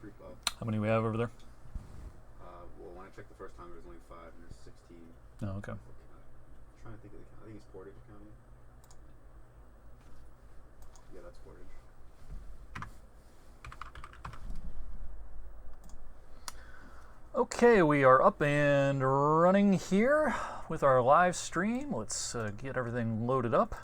creep up. How many we have over there? Well, when I checked the first time, there was only 5, and there's 16. Oh, okay. I'm trying to think of the county. I think it's Portage County. Yeah, that's Portage. Okay, we are up and running here with our live stream. Let's get everything loaded up.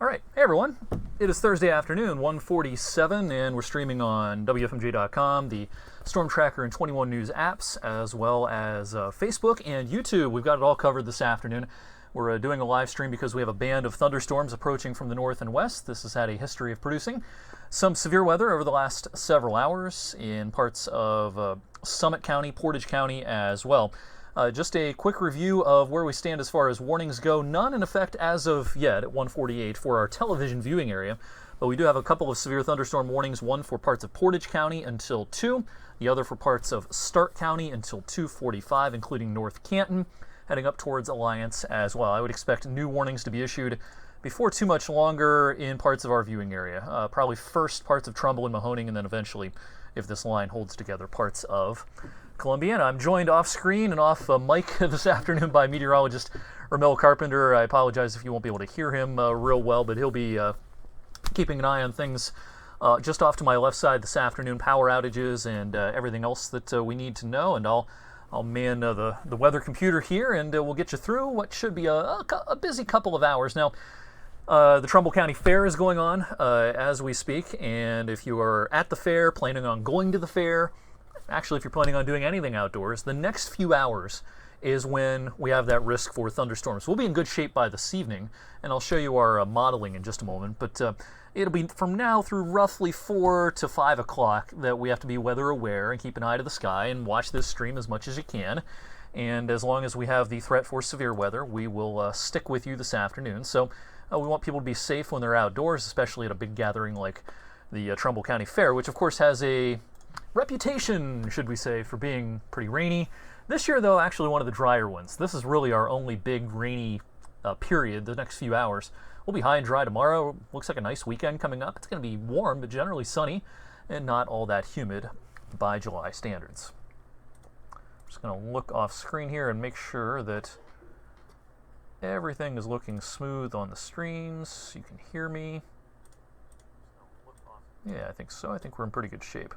All right, hey everyone. It is Thursday afternoon, 1:47, and we're streaming on WFMJ.com, the Storm Tracker and 21 News apps, as well as Facebook and YouTube. We've got it all covered this afternoon. We're doing a live stream because we have a band of thunderstorms approaching from the north and west. This has had a history of producing some severe weather over the last several hours in parts of Summit County, Portage County as well. Just a quick review of where we stand as far as warnings go. None in effect as of yet at 1:48 for our television viewing area, but we do have a couple of severe thunderstorm warnings, one for parts of Portage County until 2, the other for parts of Stark County until 2:45, including North Canton, heading up towards Alliance as well. I would expect new warnings to be issued before too much longer in parts of our viewing area. Probably first parts of Trumbull and Mahoning, and then eventually, if this line holds together, parts of Columbiana. I'm joined off screen and off mic this afternoon by meteorologist Ramel Carpenter. I apologize if you won't be able to hear him real well, but he'll be keeping an eye on things just off to my left side this afternoon, power outages and everything else that we need to know, and I'll man the weather computer here, and we'll get you through what should be a busy couple of hours. Now, the Trumbull County Fair is going on as we speak, and if you are at the fair, planning on going to the fair, actually if you're planning on doing anything outdoors, the next few hours is when we have that risk for thunderstorms. We'll be in good shape by this evening, and I'll show you our modeling in just a moment, but it'll be from now through roughly 4 to 5 o'clock that we have to be weather aware and keep an eye to the sky and watch this stream as much as you can. And as long as we have the threat for severe weather, we will stick with you this afternoon. So we want people to be safe when they're outdoors, especially at a big gathering like the Trumbull County Fair, which of course has a reputation, should we say, for being pretty rainy. This year, though, actually one of the drier ones. This is really our only big rainy period, the next few hours. We'll be high and dry tomorrow. Looks like a nice weekend coming up. It's going to be warm, but generally sunny and not all that humid by July standards. Just going to look off screen here and make sure that everything is looking smooth on the streams. You can hear me. Yeah, I think so. I think we're in pretty good shape.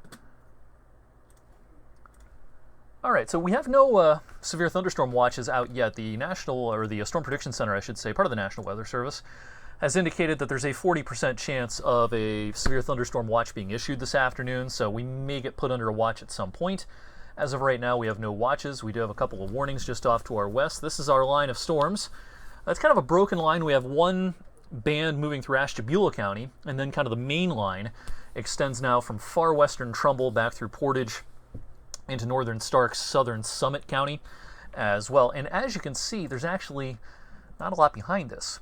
All right, so we have no severe thunderstorm watches out yet. The National, or the Storm Prediction Center, I should say, part of the National Weather Service, has indicated that there's a 40% chance of a severe thunderstorm watch being issued this afternoon, so we may get put under a watch at some point. As of right now, we have no watches. We do have a couple of warnings just off to our west. This is our line of storms. It's kind of a broken line. We have one band moving through Ashtabula County, and then kind of the main line extends now from far western Trumbull back through Portage into northern Stark, southern Summit County as well. And as you can see, there's actually not a lot behind this.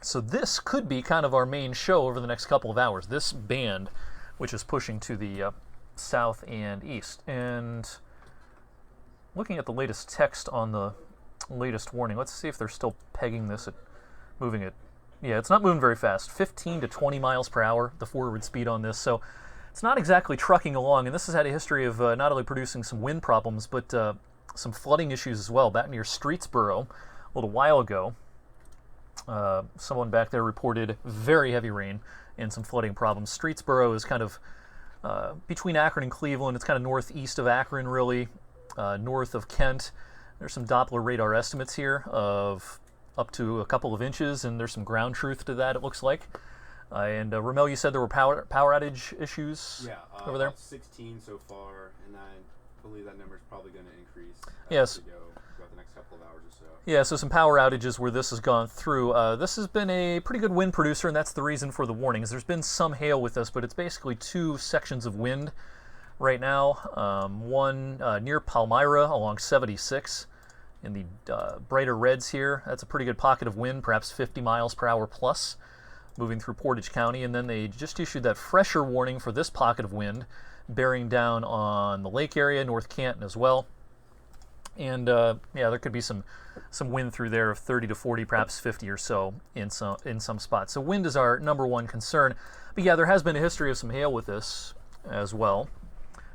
So this could be kind of our main show over the next couple of hours, this band, which is pushing to the south and east. And looking at the latest text on the latest warning, let's see if they're still pegging this at moving it. Yeah, it's not moving very fast. 15 to 20 miles per hour, the forward speed on this. So it's not exactly trucking along, and this has had a history of not only producing some wind problems, but some flooding issues as well. Back near Streetsboro a little while ago, someone back there reported very heavy rain and some flooding problems. Streetsboro is kind of between Akron and Cleveland. It's kind of northeast of Akron, really, north of Kent. There's some Doppler radar estimates here of up to a couple of inches, and there's some ground truth to that, it looks like. And Ramel, you said there were power outage issues over there? About 16 so far, and I believe that number is probably going to increase yes. as we go throughout the next couple of hours or so. Yeah, so some power outages where this has gone through. This has been a pretty good wind producer, and that's the reason for the warnings. There's been some hail with this, but it's basically 2 sections of wind right now. One near Palmyra along 76 in the brighter reds here. That's a pretty good pocket of wind, perhaps 50 miles per hour plus, moving through Portage County. And then they just issued that fresher warning for this pocket of wind bearing down on the lake area, North Canton as well. And yeah, there could be some wind through there of 30 to 40, perhaps 50 or so in some spots. So wind is our number one concern. But yeah, there has been a history of some hail with this as well.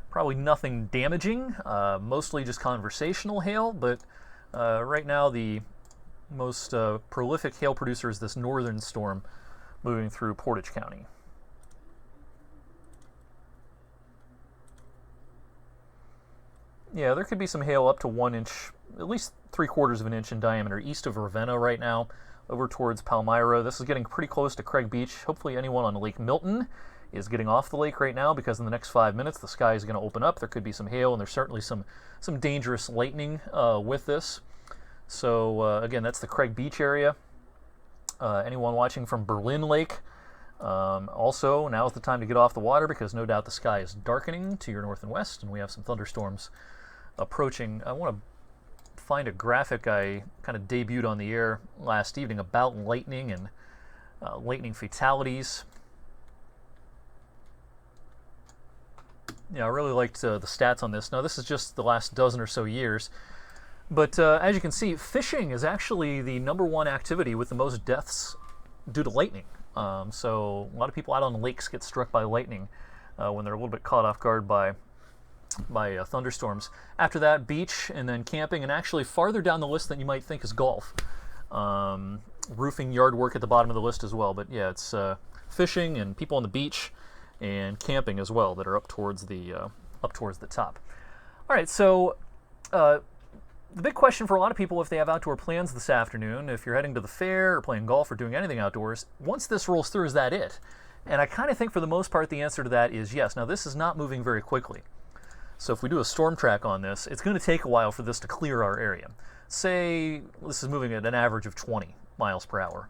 Probably nothing damaging, mostly just conversational hail. But right now, the most prolific hail producer is this northern storm moving through Portage County. Yeah, there could be some hail up to 1 inch, at least 3/4 of an inch in diameter east of Ravenna right now, over towards Palmyra. This is getting pretty close to Craig Beach. Hopefully anyone on Lake Milton is getting off the lake right now, because in the next 5 minutes the sky is going to open up. There could be some hail, and there's certainly some dangerous lightning with this. So again, that's the Craig Beach area. Anyone watching from Berlin Lake, also now's the time to get off the water, because no doubt the sky is darkening to your north and west, and we have some thunderstorms approaching. I want to find a graphic I kind of debuted on the air last evening about lightning and lightning fatalities. Yeah, I really liked the stats on this. Now, this is just the last dozen or so years. But as you can see, fishing is actually the number one activity with the most deaths due to lightning. So a lot of people out on the lakes get struck by lightning when they're a little bit caught off guard by thunderstorms. After that, beach, and then camping, and actually farther down the list than you might think is golf. Roofing, yard work at the bottom of the list as well. But yeah, it's fishing and people on the beach and camping as well that are up towards the top. All right, so the big question for a lot of people, if they have outdoor plans this afternoon, if you're heading to the fair or playing golf or doing anything outdoors, once this rolls through, is that it? And I kind of think for the most part the answer to that is yes. Now, this is not moving very quickly. So if we do a storm track on this, it's going to take a while for this to clear our area. Say this is moving at an average of 20 miles per hour.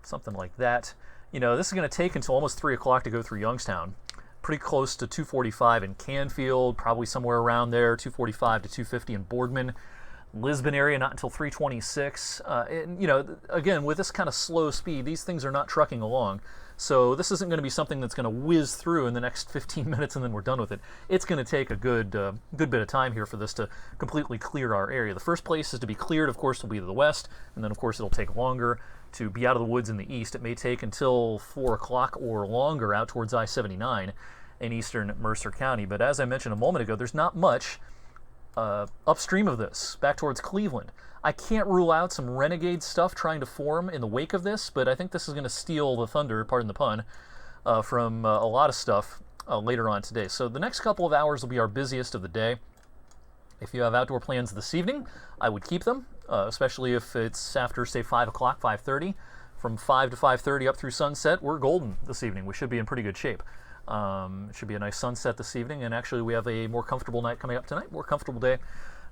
Something like that. You know, this is going to take until almost 3 o'clock to go through Youngstown. Pretty close to 245 in Canfield, probably somewhere around there, 245 to 250 in Boardman. Lisbon area, not until 326. And, you know, again, with this kind of slow speed, these things are not trucking along. So this isn't going to be something that's going to whiz through in the next 15 minutes and then we're done with it. It's going to take a good bit of time here for this to completely clear our area. The first place is to be cleared, of course, will be to the west, and then, of course, it'll take longer to be out of the woods in the east. It may take until 4 o'clock or longer out towards I-79 in eastern Mercer County. But as I mentioned a moment ago, there's not much upstream of this, back towards Cleveland. I can't rule out some renegade stuff trying to form in the wake of this, but I think this is going to steal the thunder, pardon the pun, from a lot of stuff later on today. So the next couple of hours will be our busiest of the day. If you have outdoor plans this evening, I would keep them, especially if it's after, say, 5 o'clock, 5:30. From 5 to 5:30 up through sunset, we're golden this evening. We should be in pretty good shape. It should be a nice sunset this evening, and actually we have a more comfortable night coming up tonight, more comfortable day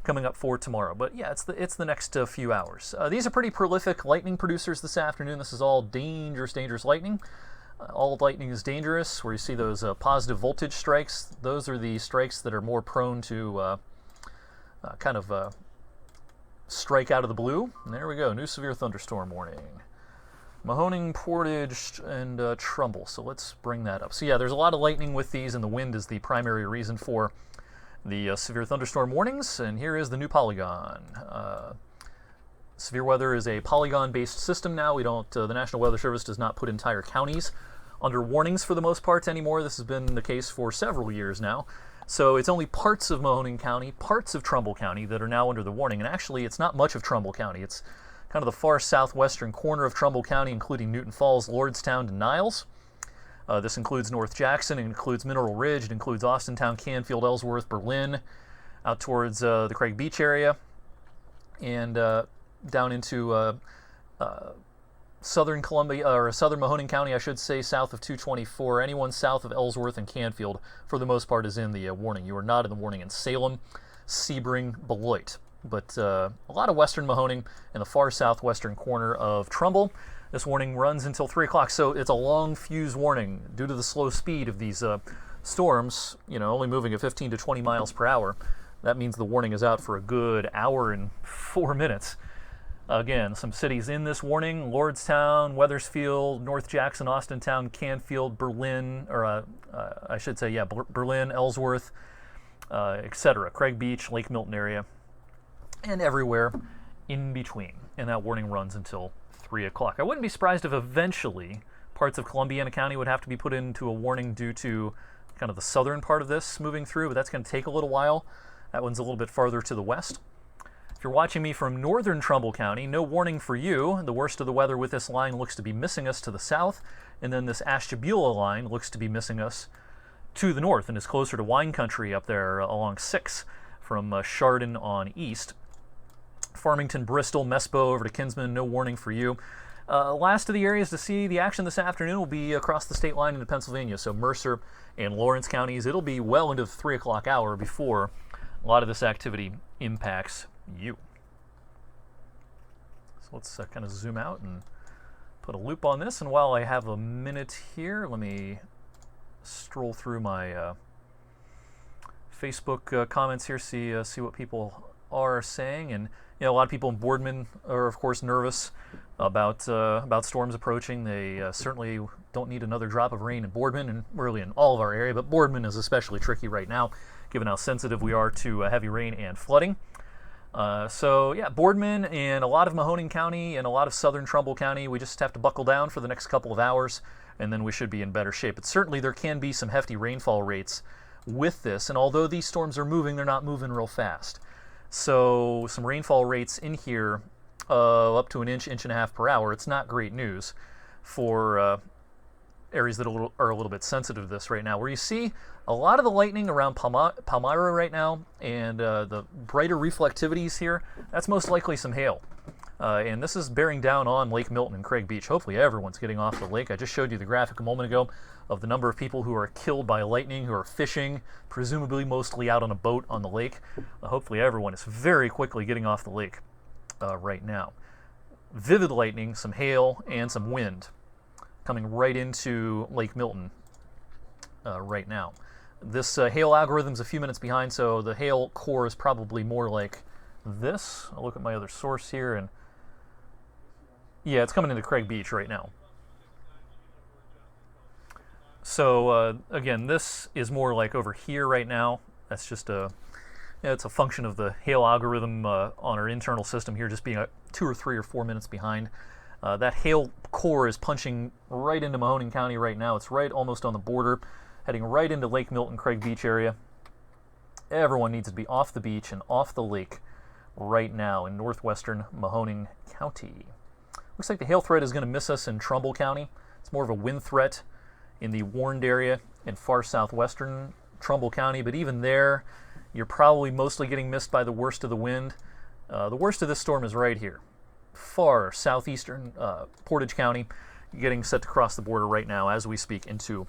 coming up for tomorrow. But yeah, it's the next few hours. These are pretty prolific lightning producers this afternoon. This is all dangerous lightning. All lightning is dangerous. Where you see those positive voltage strikes, those are the strikes that are more prone to strike out of the blue. And there we go, new severe thunderstorm warning. Mahoning, Portage, and Trumbull. So let's bring that up. So yeah, there's a lot of lightning with these, and the wind is the primary reason for the severe thunderstorm warnings. And here is the new polygon. Severe weather is a polygon-based system now. We don't. The National Weather Service does not put entire counties under warnings for the most part anymore. This has been the case for several years now. So it's only parts of Mahoning County, parts of Trumbull County that are now under the warning. And actually, it's not much of Trumbull County. It's kind of the far southwestern corner of Trumbull County, including Newton Falls, Lordstown, and Niles. This includes North Jackson, it includes Mineral Ridge, it includes Austintown, Canfield, Ellsworth, Berlin, out towards the Craig Beach area, and down into southern Columbia, or southern Mahoning County, I should say, south of 224. Anyone south of Ellsworth and Canfield, for the most part, is in the warning. You are not in the warning in Salem, Sebring, Beloit. But a lot of western Mahoning in the far southwestern corner of Trumbull. This warning runs until 3 o'clock, so it's a long fuse warning due to the slow speed of these storms, you know, only moving at 15 to 20 miles per hour. That means the warning is out for a good hour and 4 minutes. Again, some cities in this warning: Lordstown, Wethersfield, North Jackson, Austintown, Canfield, Berlin, or Berlin, Ellsworth, etc. Craig Beach, Lake Milton area, and everywhere in between. And that warning runs until 3 o'clock. I wouldn't be surprised if eventually parts of Columbiana County would have to be put into a warning due to kind of the southern part of this moving through, but that's going to take a little while. That one's a little bit farther to the west. If you're watching me from northern Trumbull County, no warning for you. The worst of the weather with this line looks to be missing us to the south, and then this Ashtabula line looks to be missing us to the north and is closer to wine country up there along 6 from Chardon on east. Farmington, Bristol, Mespo over to Kinsman, no warning for you. Last of the areas to see the action this afternoon will be across the state line into Pennsylvania, so Mercer and Lawrence counties. It'll be well into the 3 o'clock hour before a lot of this activity impacts you. So let's kind of zoom out and put a loop on this, and while I have a minute here, let me stroll through my Facebook comments here, see what people are saying. And a lot of people in Boardman are, of course, nervous about storms approaching. They certainly don't need another drop of rain in Boardman, and really in all of our area, but Boardman is especially tricky right now, given how sensitive we are to heavy rain and flooding. So yeah, Boardman and a lot of Mahoning County and a lot of southern Trumbull County, we just have to buckle down for the next couple of hours, and then we should be in better shape. But certainly there can be some hefty rainfall rates with this, and although these storms are moving, they're not moving real fast. So some rainfall rates in here up to an inch, inch and a half per hour. It's not great news for areas that are a little bit sensitive to this right now. Where you see a lot of the lightning around Palmyra right now and the brighter reflectivities here, that's most likely some hail. And this is bearing down on Lake Milton and Craig Beach. Hopefully everyone's getting off the lake. I just showed you the graphic a moment ago of the number of people who are killed by lightning, who are fishing, presumably mostly out on a boat on the lake. Hopefully everyone is very quickly getting off the lake right now. Vivid lightning, some hail, and some wind coming right into Lake Milton right now. This hail algorithm's a few minutes behind, so the hail core is probably more like this. I'll look at my other source here, and yeah, it's coming into Craig Beach right now. So again, this is more like over here right now. That's just it's a function of the hail algorithm on our internal system here just being 2 or 3 or 4 minutes behind. That hail core is punching right into Mahoning County right now. It's right almost on the border, heading right into Lake Milton, Craig Beach area. Everyone needs to be off the beach and off the lake right now in northwestern Mahoning County. Looks like the hail threat is going to miss us in Trumbull County. It's more of a wind threat in the Warned area in far southwestern Trumbull County, but even there, you're probably mostly getting missed by the worst of the wind. The worst of this storm is right here, far southeastern Portage County, getting set to cross the border right now as we speak into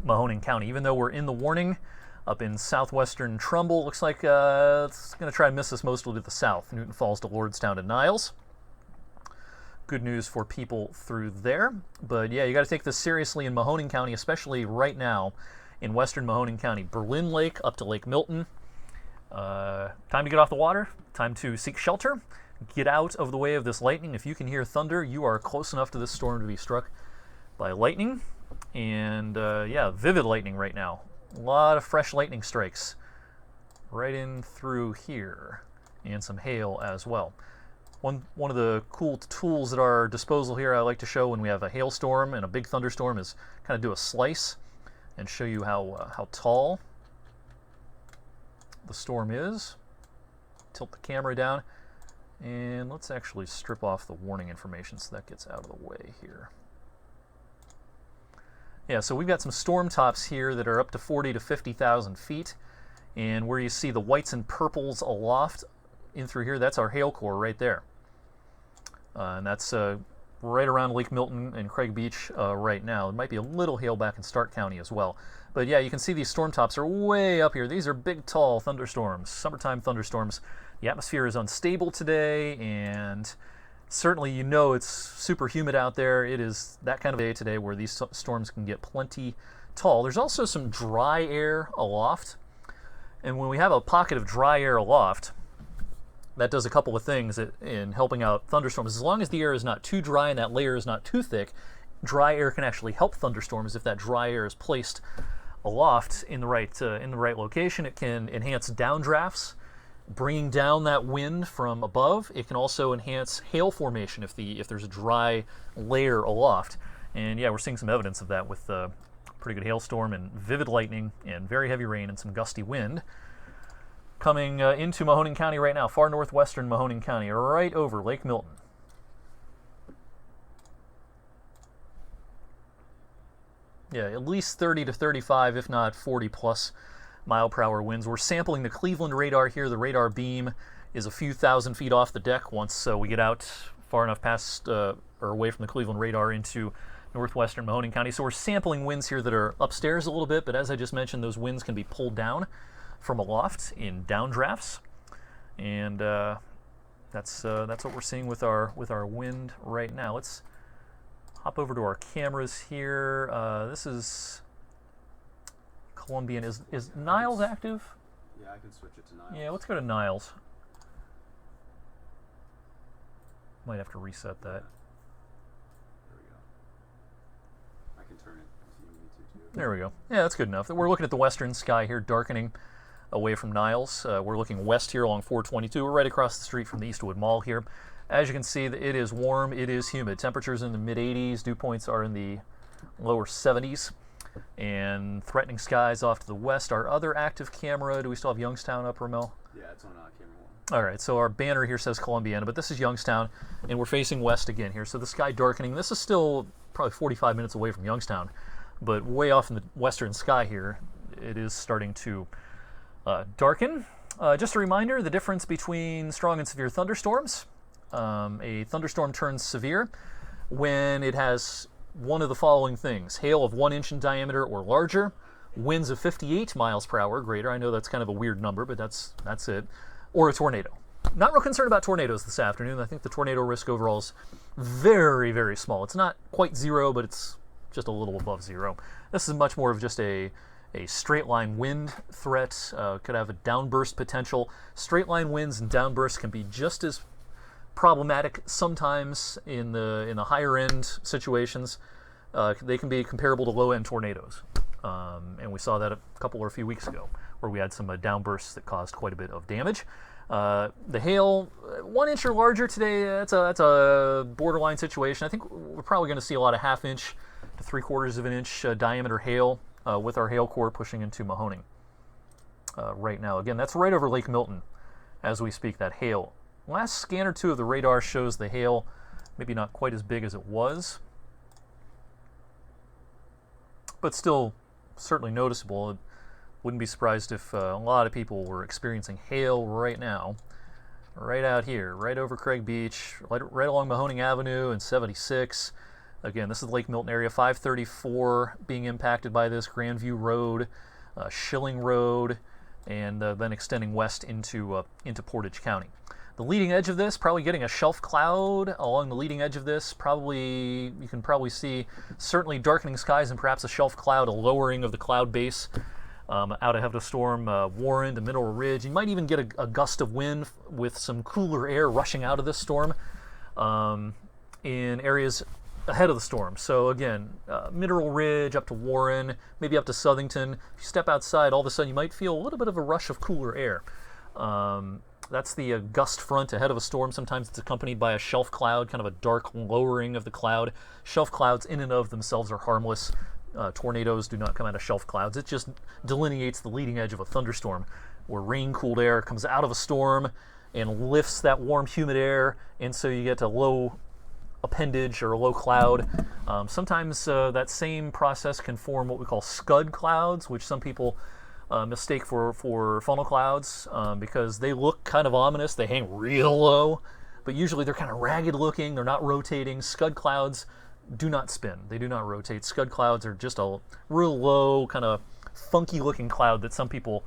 Mahoning County. Even though we're in the warning up in southwestern Trumbull, looks like it's going to try and miss us mostly to the south, Newton Falls to Lordstown to Niles. Good news for people through there. But yeah, you got to take this seriously in Mahoning County, especially right now in western Mahoning County. Berlin Lake up to Lake Milton. Time to get off the water. Time to seek shelter. Get out of the way of this lightning. If you can hear thunder, you are close enough to this storm to be struck by lightning. And yeah, vivid lightning right now. A lot of fresh lightning strikes right in through here. And some hail as well. One of the cool tools at our disposal here I like to show when we have a hailstorm and a big thunderstorm is kind of do a slice and show you how tall the storm is. Tilt the camera down, and let's actually strip off the warning information so that gets out of the way here. Yeah, so we've got some storm tops here that are up to 40 to 50,000 feet, and where you see the whites and purples aloft in through here, that's our hail core right there. And that's right around Lake Milton and Craig Beach right now. There might be a little hail back in Stark County as well. But yeah, you can see these storm tops are way up here. These are big, tall thunderstorms, summertime thunderstorms. The atmosphere is unstable today, and certainly you know it's super humid out there. It is that kind of day today where these storms can get plenty tall. There's also some dry air aloft, and when we have a pocket of dry air aloft, that does a couple of things in helping out thunderstorms. As long as the air is not too dry and that layer is not too thick, dry air can actually help thunderstorms if that dry air is placed aloft in the right location. It can enhance downdrafts, bringing down that wind from above. It can also enhance hail formation if there's a dry layer aloft. And yeah, we're seeing some evidence of that with pretty good hailstorm and vivid lightning and very heavy rain and some gusty wind coming into Mahoning County right now, far northwestern Mahoning County, right over Lake Milton. Yeah, at least 30 to 35, if not 40 plus mile per hour winds. We're sampling the Cleveland radar here. The radar beam is a few thousand feet off the deck once we get out far enough past or away from the Cleveland radar into northwestern Mahoning County. So we're sampling winds here that are upstairs a little bit, but as I just mentioned, those winds can be pulled down from aloft in downdrafts, and that's what we're seeing with our wind right now. Let's hop over to our cameras here. This is Columbian. Is Niles active? Yeah, I can switch it to Niles. Yeah, let's go to Niles. Might have to reset that. There we go. I can turn it if you need to too. There we go. Yeah, that's good enough. We're looking at the western sky here, darkening away from Niles. We're looking west here along 422. We're right across the street from the Eastwood Mall here. As you can see, it is warm, it is humid. Temperatures in the mid-80s, dew points are in the lower 70s, and threatening skies off to the west. Our other active camera, do we still have Youngstown up, Ramel? Yeah, it's on camera 1. All right, so our banner here says Columbiana, but this is Youngstown, and we're facing west again here. So the sky darkening. This is still probably 45 minutes away from Youngstown, but way off in the western sky here, it is starting to darken. Just a reminder, the difference between strong and severe thunderstorms. A thunderstorm turns severe when it has one of the following things: hail of 1 inch in diameter or larger, winds of 58 miles per hour or greater. I know that's kind of a weird number, but that's it. Or a tornado. Not real concerned about tornadoes this afternoon. I think the tornado risk overall is very, very small. It's not quite zero, but it's just a little above zero. This is much more of just a straight line wind threat. Could have a downburst potential. Straight line winds and downbursts can be just as problematic sometimes in the higher end situations. They can be comparable to low end tornadoes, and we saw that a couple or a few weeks ago where we had some downbursts that caused quite a bit of damage. The hail, 1 inch or larger today, that's a borderline situation. I think we're probably going to see a lot of 1/2 inch to 3/4 of an inch diameter hail with our hail core pushing into Mahoning right now. Again, that's right over Lake Milton as we speak, that hail. Last scan or two of the radar shows the hail maybe not quite as big as it was, but still certainly noticeable. Wouldn't be surprised if a lot of people were experiencing hail right now, right out here, right over Craig Beach, right along Mahoning Avenue and 76. Again, this is the Lake Milton area, 534 being impacted by this, Grandview Road, Schilling Road, and then extending west into Portage County. The leading edge of this, probably getting a shelf cloud along the leading edge of this. Probably, you can probably see certainly darkening skies and perhaps a shelf cloud, a lowering of the cloud base out ahead of the storm. Warren to Mineral Ridge. You might even get a gust of wind with some cooler air rushing out of this storm in areas ahead of the storm. So again, Mineral Ridge up to Warren, maybe up to Southington. If you step outside, all of a sudden you might feel a little bit of a rush of cooler air. That's the gust front ahead of a storm. Sometimes it's accompanied by a shelf cloud, kind of a dark lowering of the cloud. Shelf clouds in and of themselves are harmless. Tornadoes do not come out of shelf clouds. It just delineates the leading edge of a thunderstorm, where rain-cooled air comes out of a storm and lifts that warm, humid air, and so you get a low appendage or a low cloud. Sometimes that same process can form what we call scud clouds, which some people mistake for funnel clouds because they look kind of ominous. They hang real low, but usually they're kind of ragged looking. They're not rotating. Scud clouds do not spin. They do not rotate. Scud clouds are just a real low, kind of funky looking cloud that some people,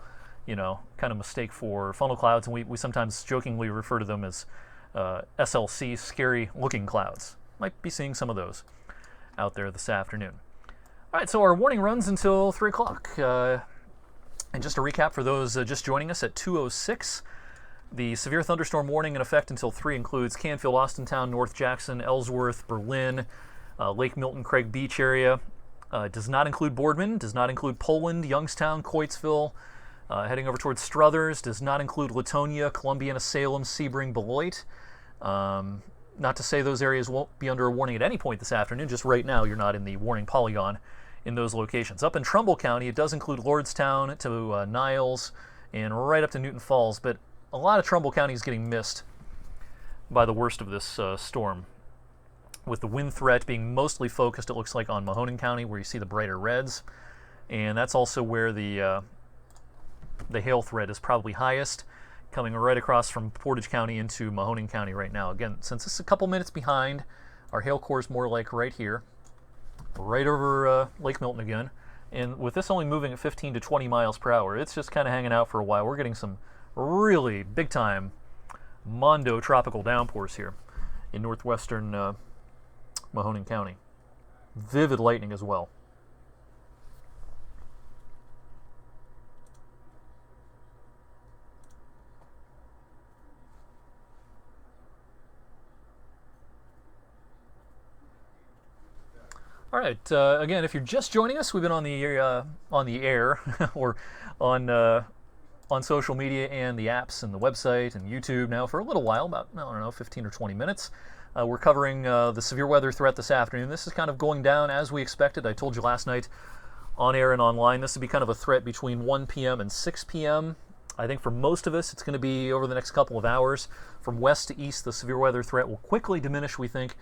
kind of mistake for funnel clouds, and we sometimes jokingly refer to them as SLC, scary looking clouds. Might be seeing some of those out there this afternoon. All right, so our warning runs until 3 o'clock. And just to recap for those just joining us at 2:06, the severe thunderstorm warning in effect until 3 includes Canfield, Austintown, North Jackson, Ellsworth, Berlin, Lake Milton, Craig Beach area, It does not include Boardman, does not include Poland, Youngstown, Coatesville, heading over towards Struthers, does not include Latonia, Columbiana, Salem, Sebring, Beloit. Not to say those areas won't be under a warning at any point this afternoon, just right now you're not in the warning polygon in those locations. Up in Trumbull County, it does include Lordstown to Niles and right up to Newton Falls, but a lot of Trumbull County is getting missed by the worst of this storm, with the wind threat being mostly focused, it looks like, on Mahoning County, where you see the brighter reds, and that's also where the hail threat is probably highest, coming right across from Portage County into Mahoning County right now. Again, since it's a couple minutes behind, our hail core is more like right here, right over Lake Milton again, and with this only moving at 15 to 20 miles per hour, it's just kind of hanging out for a while. We're getting some really big-time mondo tropical downpours here in northwestern Mahoning County. Vivid lightning as well. All right. Again, if you're just joining us, we've been on the air or on social media and the apps and the website and YouTube now for a little while, about, I don't know, 15 or 20 minutes. We're covering the severe weather threat this afternoon. This is kind of going down as we expected. I told you last night on air and online, this would be kind of a threat between 1 p.m. and 6 p.m. I think for most of us, it's going to be over the next couple of hours. From west to east, the severe weather threat will quickly diminish, we think,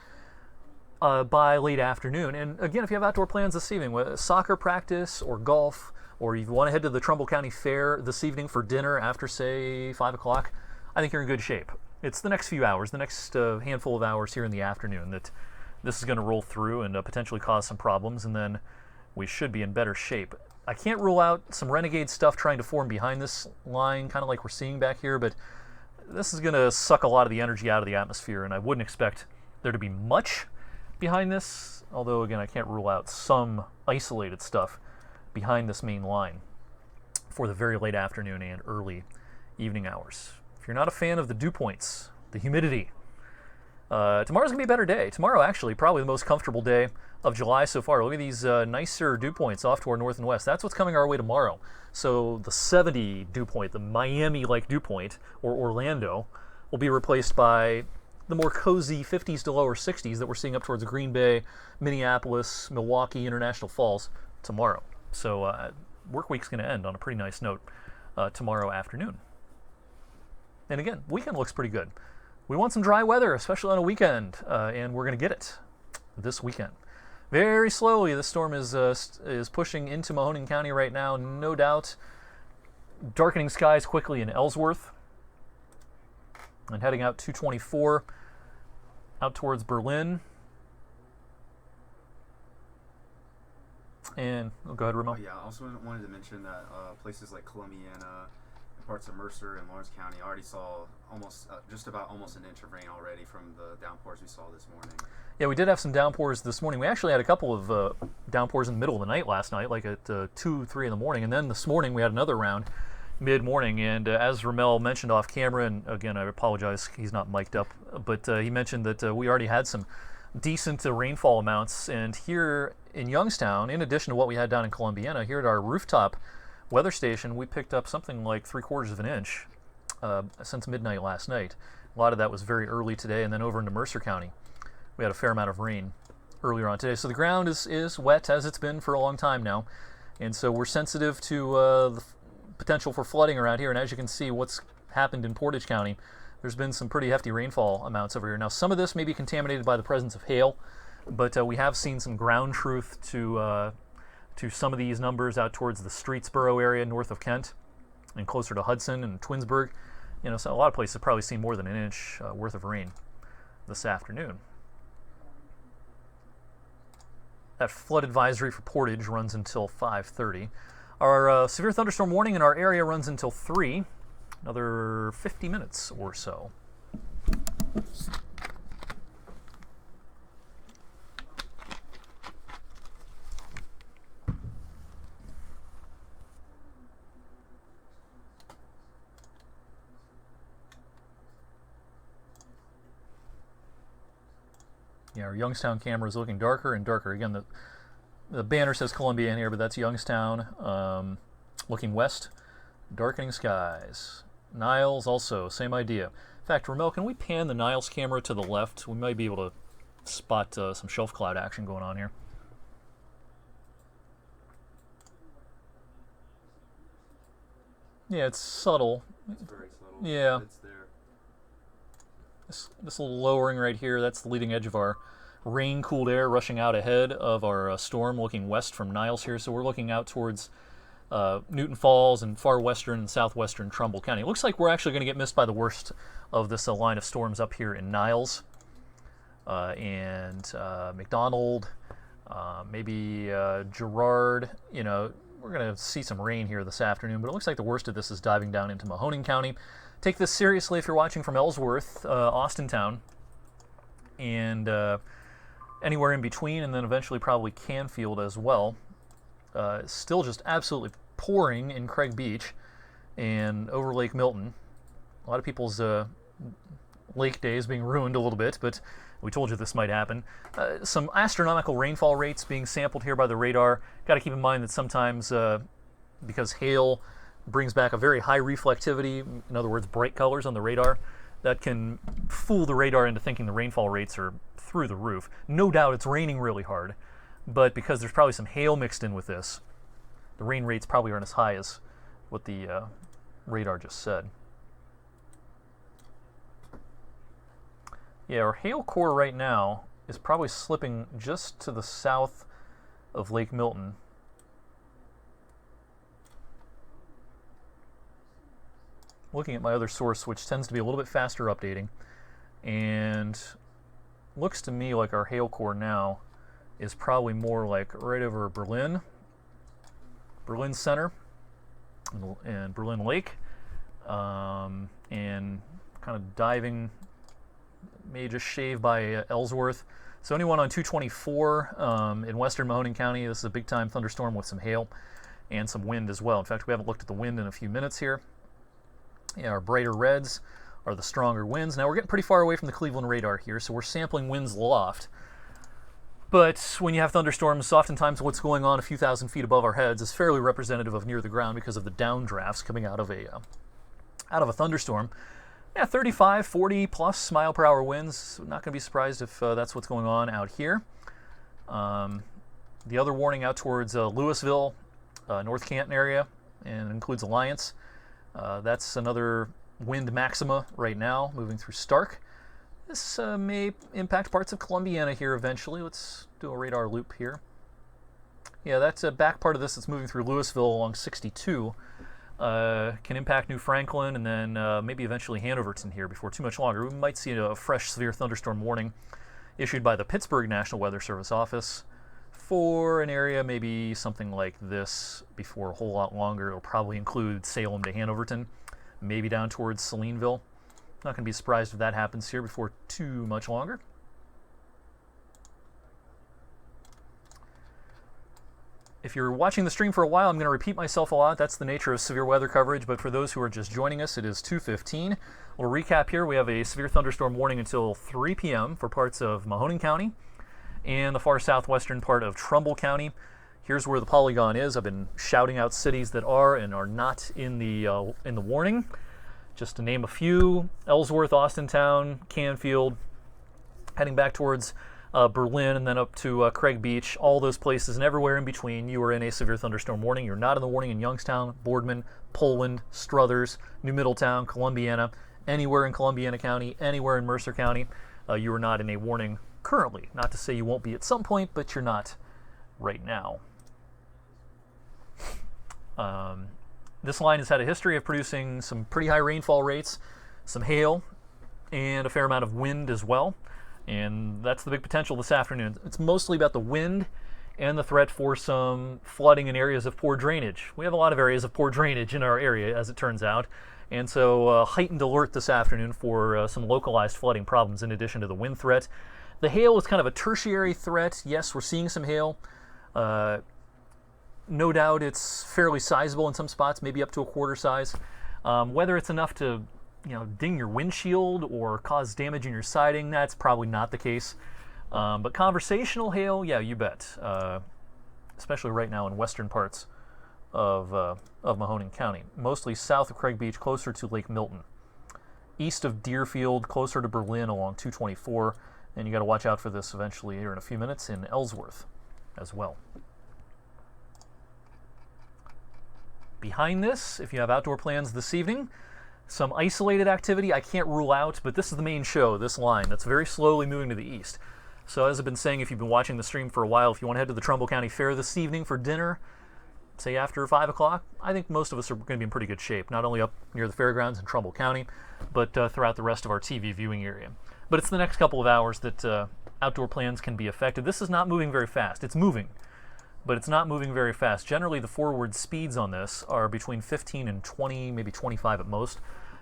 by late afternoon. And again, if you have outdoor plans this evening, whether soccer practice or golf, or you want to head to the Trumbull County Fair this evening for dinner after, say, 5 o'clock, I think you're in good shape. It's the next few hours, the next handful of hours here in the afternoon that this is going to roll through and potentially cause some problems, and then we should be in better shape. I can't rule out some renegade stuff trying to form behind this line, kind of like we're seeing back here, but this is going to suck a lot of the energy out of the atmosphere, and I wouldn't expect there to be much behind this, although again I can't rule out some isolated stuff behind this main line for the very late afternoon and early evening hours. If you're not a fan of the dew points, the humidity, tomorrow's going to be a better day. Tomorrow, actually, probably the most comfortable day of July so far. Look at these nicer dew points off to our north and west. That's what's coming our way tomorrow. So the 70 dew point, the Miami-like dew point, or Orlando, will be replaced by the more cozy 50s to lower 60s that we're seeing up towards Green Bay, Minneapolis, Milwaukee, International Falls tomorrow. So work week's going to end on a pretty nice note tomorrow afternoon. And again, weekend looks pretty good. We want some dry weather, especially on a weekend, and we're going to get it this weekend. Very slowly, the storm is pushing into Mahoning County right now, no doubt. Darkening skies quickly in Ellsworth, and heading out 224 out towards Berlin. And go ahead, Remo. Yeah, I also wanted to mention that places like Columbiana, parts of Mercer and Lawrence County already saw just about almost an inch of rain already from the downpours we saw this morning. Yeah, we did have some downpours this morning. We actually had a couple of downpours in the middle of the night last night, like at 2, 3 in the morning. And then this morning we had another round mid-morning. And as Ramel mentioned off camera, and again, I apologize, he's not mic'd up, but he mentioned that we already had some decent rainfall amounts. And here in Youngstown, in addition to what we had down in Columbiana, here at our rooftop weather station, we picked up something like 3/4 of an inch since midnight last night. A lot of that was very early today, and then over into Mercer County, we had a fair amount of rain earlier on today. So the ground is wet, as it's been for a long time now, and so we're sensitive to the potential for flooding around here. And as you can see, what's happened in Portage County, there's been some pretty hefty rainfall amounts over here. Now, some of this may be contaminated by the presence of hail, but we have seen some ground truth to some of these numbers out towards the Streetsboro area north of Kent and closer to Hudson and Twinsburg. You know, so a lot of places have probably seen more than an inch worth of rain this afternoon. That flood advisory for Portage runs until 5:30. Our severe thunderstorm warning in our area runs until 3, another 50 minutes or so. Yeah, our Youngstown camera is looking darker and darker. Again, The banner says Columbia in here, but that's Youngstown. Looking west, darkening skies. Niles also, same idea. In fact, Ramel, can we pan the Niles camera to the left? We might be able to spot some shelf cloud action going on here. Yeah, it's subtle. It's very subtle. Yeah. It's there. This little lowering right here, that's the leading edge of our rain-cooled air rushing out ahead of our storm looking west from Niles here. So we're looking out towards Newton Falls and far western and southwestern Trumbull County. It looks like we're actually going to get missed by the worst of this line of storms up here in Niles and McDonald, maybe Girard. You know, we're going to see some rain here this afternoon, but it looks like the worst of this is diving down into Mahoning County. Take this seriously if you're watching from Ellsworth, Austintown, and anywhere in between, and then eventually probably Canfield as well. Still just absolutely pouring in Craig Beach and over Lake Milton. A lot of people's lake days being ruined a little bit, but we told you this might happen. Some astronomical rainfall rates being sampled here by the radar. Got to keep in mind that sometimes, because hail brings back a very high reflectivity, in other words, bright colors on the radar, that can fool the radar into thinking the rainfall rates are through the roof. No doubt it's raining really hard, but because there's probably some hail mixed in with this, the rain rates probably aren't as high as what the radar just said. Yeah, our hail core right now is probably slipping just to the south of Lake Milton. Looking at my other source, which tends to be a little bit faster updating, and looks to me like our hail core now is probably more like right over Berlin Center, and Berlin Lake, and kind of diving, may just shave by Ellsworth. So anyone on 224 in western Mahoning County, this is a big time thunderstorm with some hail and some wind as well. In fact, we haven't looked at the wind in a few minutes here. Yeah, our brighter reds are the stronger winds. Now we're getting pretty far away from the Cleveland radar here, so we're sampling winds aloft. But when you have thunderstorms, oftentimes what's going on a few thousand feet above our heads is fairly representative of near the ground because of the downdrafts coming out of a thunderstorm. Yeah, 35, 40 plus mile per hour winds. Not going to be surprised if that's what's going on out here. The other warning out towards Louisville, North Canton area, and includes Alliance. That's another wind maxima right now, moving through Stark. This may impact parts of Columbiana here eventually. Let's do a radar loop here. Yeah, that's a back part of this that's moving through Louisville along 62. Can impact New Franklin and then maybe eventually Hanoverton here before too much longer. We might see a fresh severe thunderstorm warning issued by the Pittsburgh National Weather Service office for an area maybe something like this before a whole lot longer. It'll probably include Salem to Hanoverton, maybe down towards Salineville. Not going to be surprised if that happens here before too much longer. If you're watching the stream for a while, I'm going to repeat myself a lot. That's the nature of severe weather coverage, but for those who are just joining us, it is 2:15. A little recap here. We have a severe thunderstorm warning until 3 p.m. for parts of Mahoning County and the far southwestern part of Trumbull County. Here's where the polygon is. I've been shouting out cities that are and are not in the warning. Just to name a few: Ellsworth, Austintown, Canfield, heading back towards Berlin, and then up to Craig Beach. All those places and everywhere in between, you are in a severe thunderstorm warning. You're not in the warning in Youngstown, Boardman, Poland, Struthers, New Middletown, Columbiana, anywhere in Columbiana County, anywhere in Mercer County. You are not in a warning currently. Not to say you won't be at some point, but you're not right now. This line has had a history of producing some pretty high rainfall rates, some hail, and a fair amount of wind as well. And that's the big potential this afternoon. It's mostly about the wind and the threat for some flooding in areas of poor drainage. We have a lot of areas of poor drainage in our area, as it turns out. And so heightened alert this afternoon for some localized flooding problems in addition to the wind threat. The hail is kind of a tertiary threat. Yes, we're seeing some hail. No doubt it's fairly sizable in some spots, maybe up to a quarter size. Whether it's enough to ding your windshield or cause damage in your siding, that's probably not the case. But conversational hail, yeah, you bet. especially right now in western parts of Mahoning County. Mostly south of Craig Beach, closer to Lake Milton. East of Deerfield, closer to Berlin along 224. And you got to watch out for this eventually here in a few minutes in Ellsworth as well. Behind this, if you have outdoor plans this evening, some isolated activity I can't rule out, but this is the main show, this line, that's very slowly moving to the east. So as I've been saying, if you've been watching the stream for a while, if you want to head to the Trumbull County Fair this evening for dinner, say after 5 o'clock, I think most of us are going to be in pretty good shape, not only up near the fairgrounds in Trumbull County, but throughout the rest of our TV viewing area. But it's the next couple of hours that outdoor plans can be affected. This is not moving very fast. It's moving, but it's not moving very fast. Generally, the forward speeds on this are between 15 and 20, maybe 25 at most,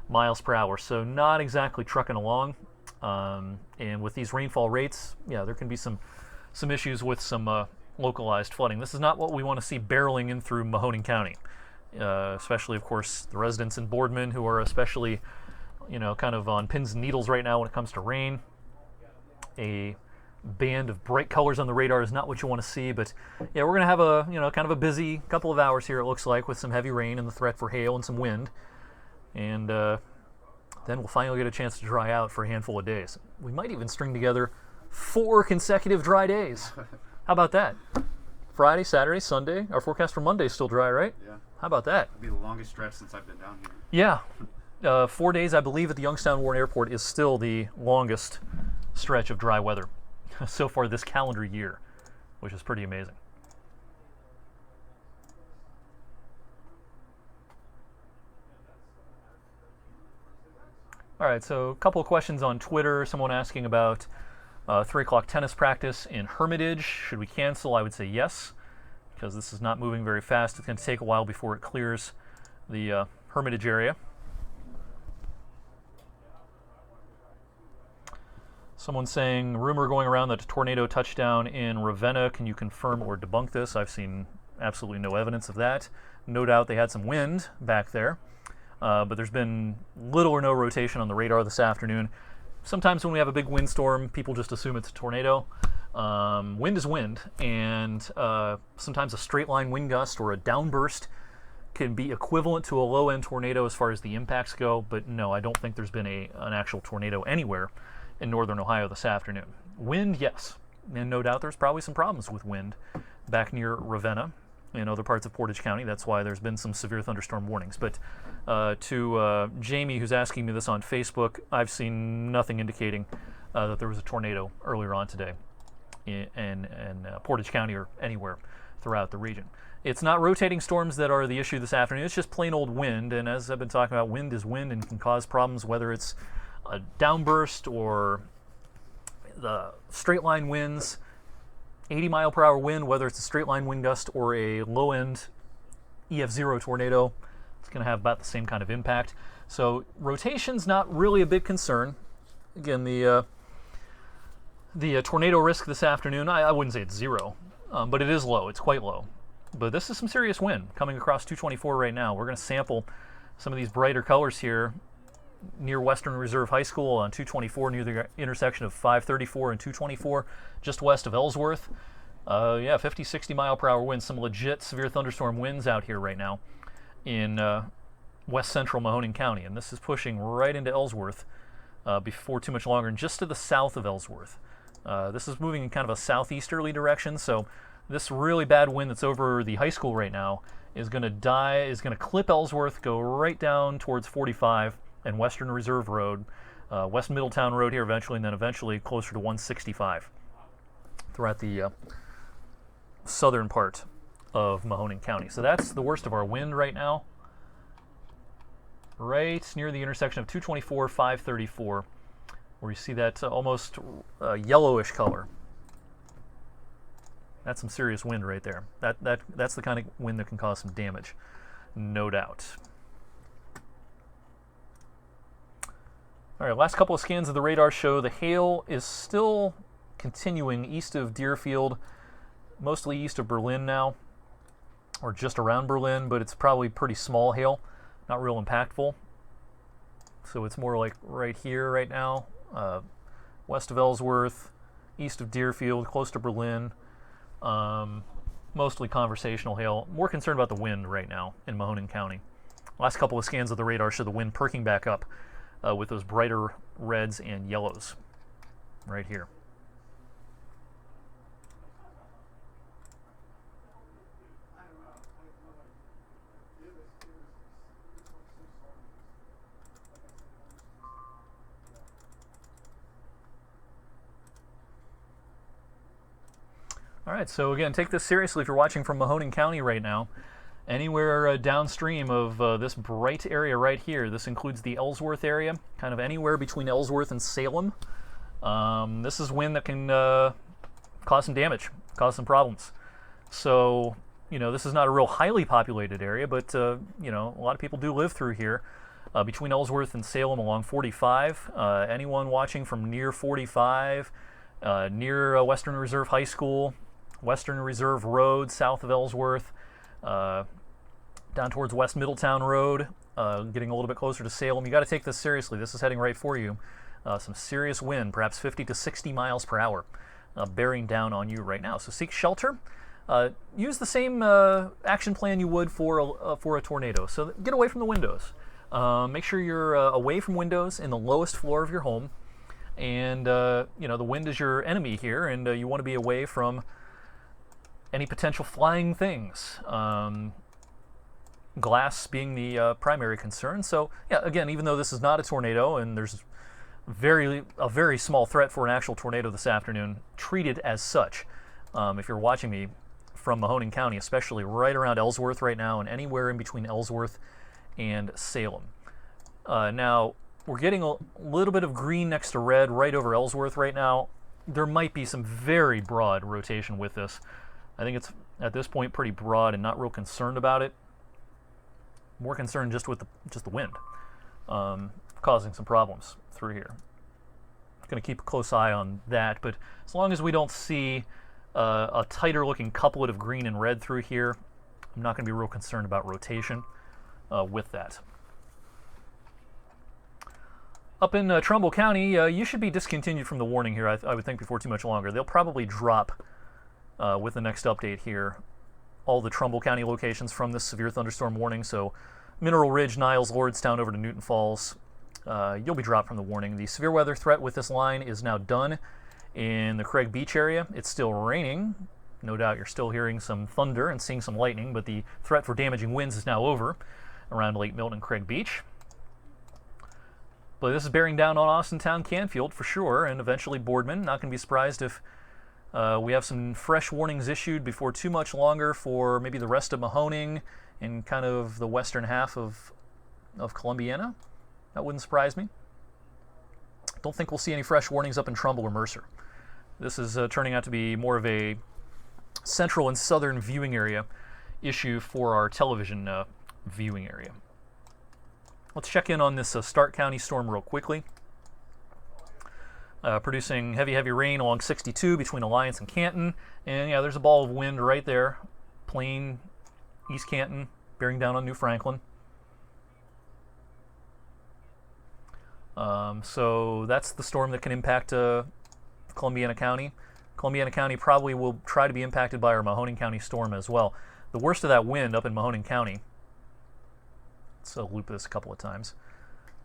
miles per hour. So not exactly trucking along. And with these rainfall rates, yeah, there can be some issues with some localized flooding. This is not what we want to see barreling in through Mahoning County, especially, of course, the residents in Boardman who are especially, kind of on pins and needles right now when it comes to rain. A band of bright colors on the radar is not what you want to see, but yeah, we're going to have a, kind of a busy couple of hours here, it looks like, with some heavy rain and the threat for hail and some wind. And then we'll finally get a chance to dry out for a handful of days. We might even string together 4 consecutive dry days. How about that? Friday, Saturday, Sunday. Our forecast for Monday is still dry, right? Yeah. How about that? It'll be the longest stretch since I've been down here. Yeah. 4 days, I believe, at the Youngstown Warren Airport is still the longest stretch of dry weather so far this calendar year, which is pretty amazing. All right, so a couple of questions on Twitter. Someone asking about 3 o'clock tennis practice in Hermitage. Should we cancel? I would say yes, because this is not moving very fast. It's going to take a while before it clears the Hermitage area. Someone saying, rumor going around that a tornado touchdown in Ravenna. Can you confirm or debunk this? I've seen absolutely no evidence of that. No doubt they had some wind back there, but there's been little or no rotation on the radar this afternoon. Sometimes when we have a big windstorm, people just assume it's a tornado. Wind is wind, and sometimes a straight line wind gust or a downburst can be equivalent to a low-end tornado as far as the impacts go, but no, I don't think there's been an actual tornado anywhere in northern Ohio this afternoon. Wind, yes, and no doubt there's probably some problems with wind back near Ravenna and other parts of Portage County. That's why there's been some severe thunderstorm warnings. But to Jamie, who's asking me this on Facebook, I've seen nothing indicating that there was a tornado earlier on today in Portage County or anywhere throughout the region. It's not rotating storms that are the issue this afternoon. It's just plain old wind, and as I've been talking about, wind is wind and can cause problems, whether it's a downburst or the straight line winds, 80 mile per hour wind, whether it's a straight line wind gust or a low end EF0 tornado, it's going to have about the same kind of impact. So rotation's not really a big concern. Again, the tornado risk this afternoon, I wouldn't say it's zero, but it is low. It's quite low. But this is some serious wind coming across 224 right now. We're going to sample some of these brighter colors here near Western Reserve High School on 224, near the intersection of 534 and 224, just west of Ellsworth. 50, 60 mile per hour winds, some legit severe thunderstorm winds out here right now in west central Mahoning County. And this is pushing right into Ellsworth before too much longer, and just to the south of Ellsworth. This is moving in kind of a southeasterly direction, so this really bad wind that's over the high school right now is going to clip Ellsworth, go right down towards 45 and Western Reserve Road, West Middletown Road here eventually, and then eventually closer to 165 throughout the southern part of Mahoning County. So that's the worst of our wind right now, right near the intersection of 224, 534, where you see that almost yellowish color. That's some serious wind right there. That's the kind of wind that can cause some damage, no doubt. All right, last couple of scans of the radar show the hail is still continuing east of Deerfield, mostly east of Berlin now, or just around Berlin, but it's probably pretty small hail, not real impactful. So it's more like right here right now, west of Ellsworth, east of Deerfield, close to Berlin. mostly conversational hail. More concerned about the wind right now in Mahoning County. Last couple of scans of the radar show the wind perking back up with those brighter reds and yellows right here. All right, so again, take this seriously if you're watching from Mahoning County right now. Anywhere downstream of this bright area right here, this includes the Ellsworth area, kind of anywhere between Ellsworth and Salem. This is wind that can cause some damage, cause some problems. So, you know, this is not a real highly populated area, but, you know, a lot of people do live through here. Between Ellsworth and Salem along 45. Anyone watching from near 45, near Western Reserve High School, Western Reserve Road, south of Ellsworth, down towards West Middletown Road, getting a little bit closer to Salem. You got to take this seriously. This is heading right for you. Some serious wind, perhaps 50 to 60 miles per hour, bearing down on you right now. So seek shelter. Use the same action plan you would for a tornado. So get away from the windows. Make sure you're away from windows in the lowest floor of your home. And, you know, the wind is your enemy here, and you want to be away from any potential flying things. Glass being the primary concern. So, yeah, again, even though this is not a tornado and there's a very small threat for an actual tornado this afternoon, treat it as such. If you're watching me from Mahoning County, especially right around Ellsworth right now and anywhere in between Ellsworth and Salem. Now, we're getting a little bit of green next to red right over Ellsworth right now. There might be some very broad rotation with this. I think it's, at this point, pretty broad and not real concerned about it. More concerned just with the wind, causing some problems through here. Going to keep a close eye on that, but as long as we don't see a tighter looking couplet of green and red through here, I'm not going to be real concerned about rotation with that. Up in Trumbull County, you should be discontinued from the warning here, I would think, before too much longer. They'll probably drop with the next update here all the Trumbull County locations from this severe thunderstorm warning. So Mineral Ridge, Niles, Lordstown over to Newton Falls, you'll be dropped from the warning. The severe weather threat with this line is now done in the Craig Beach area. It's still raining. No doubt you're still hearing some thunder and seeing some lightning, but the threat for damaging winds is now over around Lake Milton and Craig Beach. But this is bearing down on Austintown, Canfield for sure, and eventually Boardman. Not going to be surprised if we have some fresh warnings issued before too much longer for maybe the rest of Mahoning and kind of the western half of Columbiana. That wouldn't surprise me. Don't think we'll see any fresh warnings up in Trumbull or Mercer. This is turning out to be more of a central and southern viewing area issue for our television viewing area. Let's check in on this Stark County storm real quickly. Producing heavy rain along 62 between Alliance and Canton. And yeah, there's a ball of wind right there. Plain, East Canton, bearing down on New Franklin. So that's the storm that can impact Columbiana County. Columbiana County probably will try to be impacted by our Mahoning County storm as well. The worst of that wind up in Mahoning County. Let's loop this a couple of times.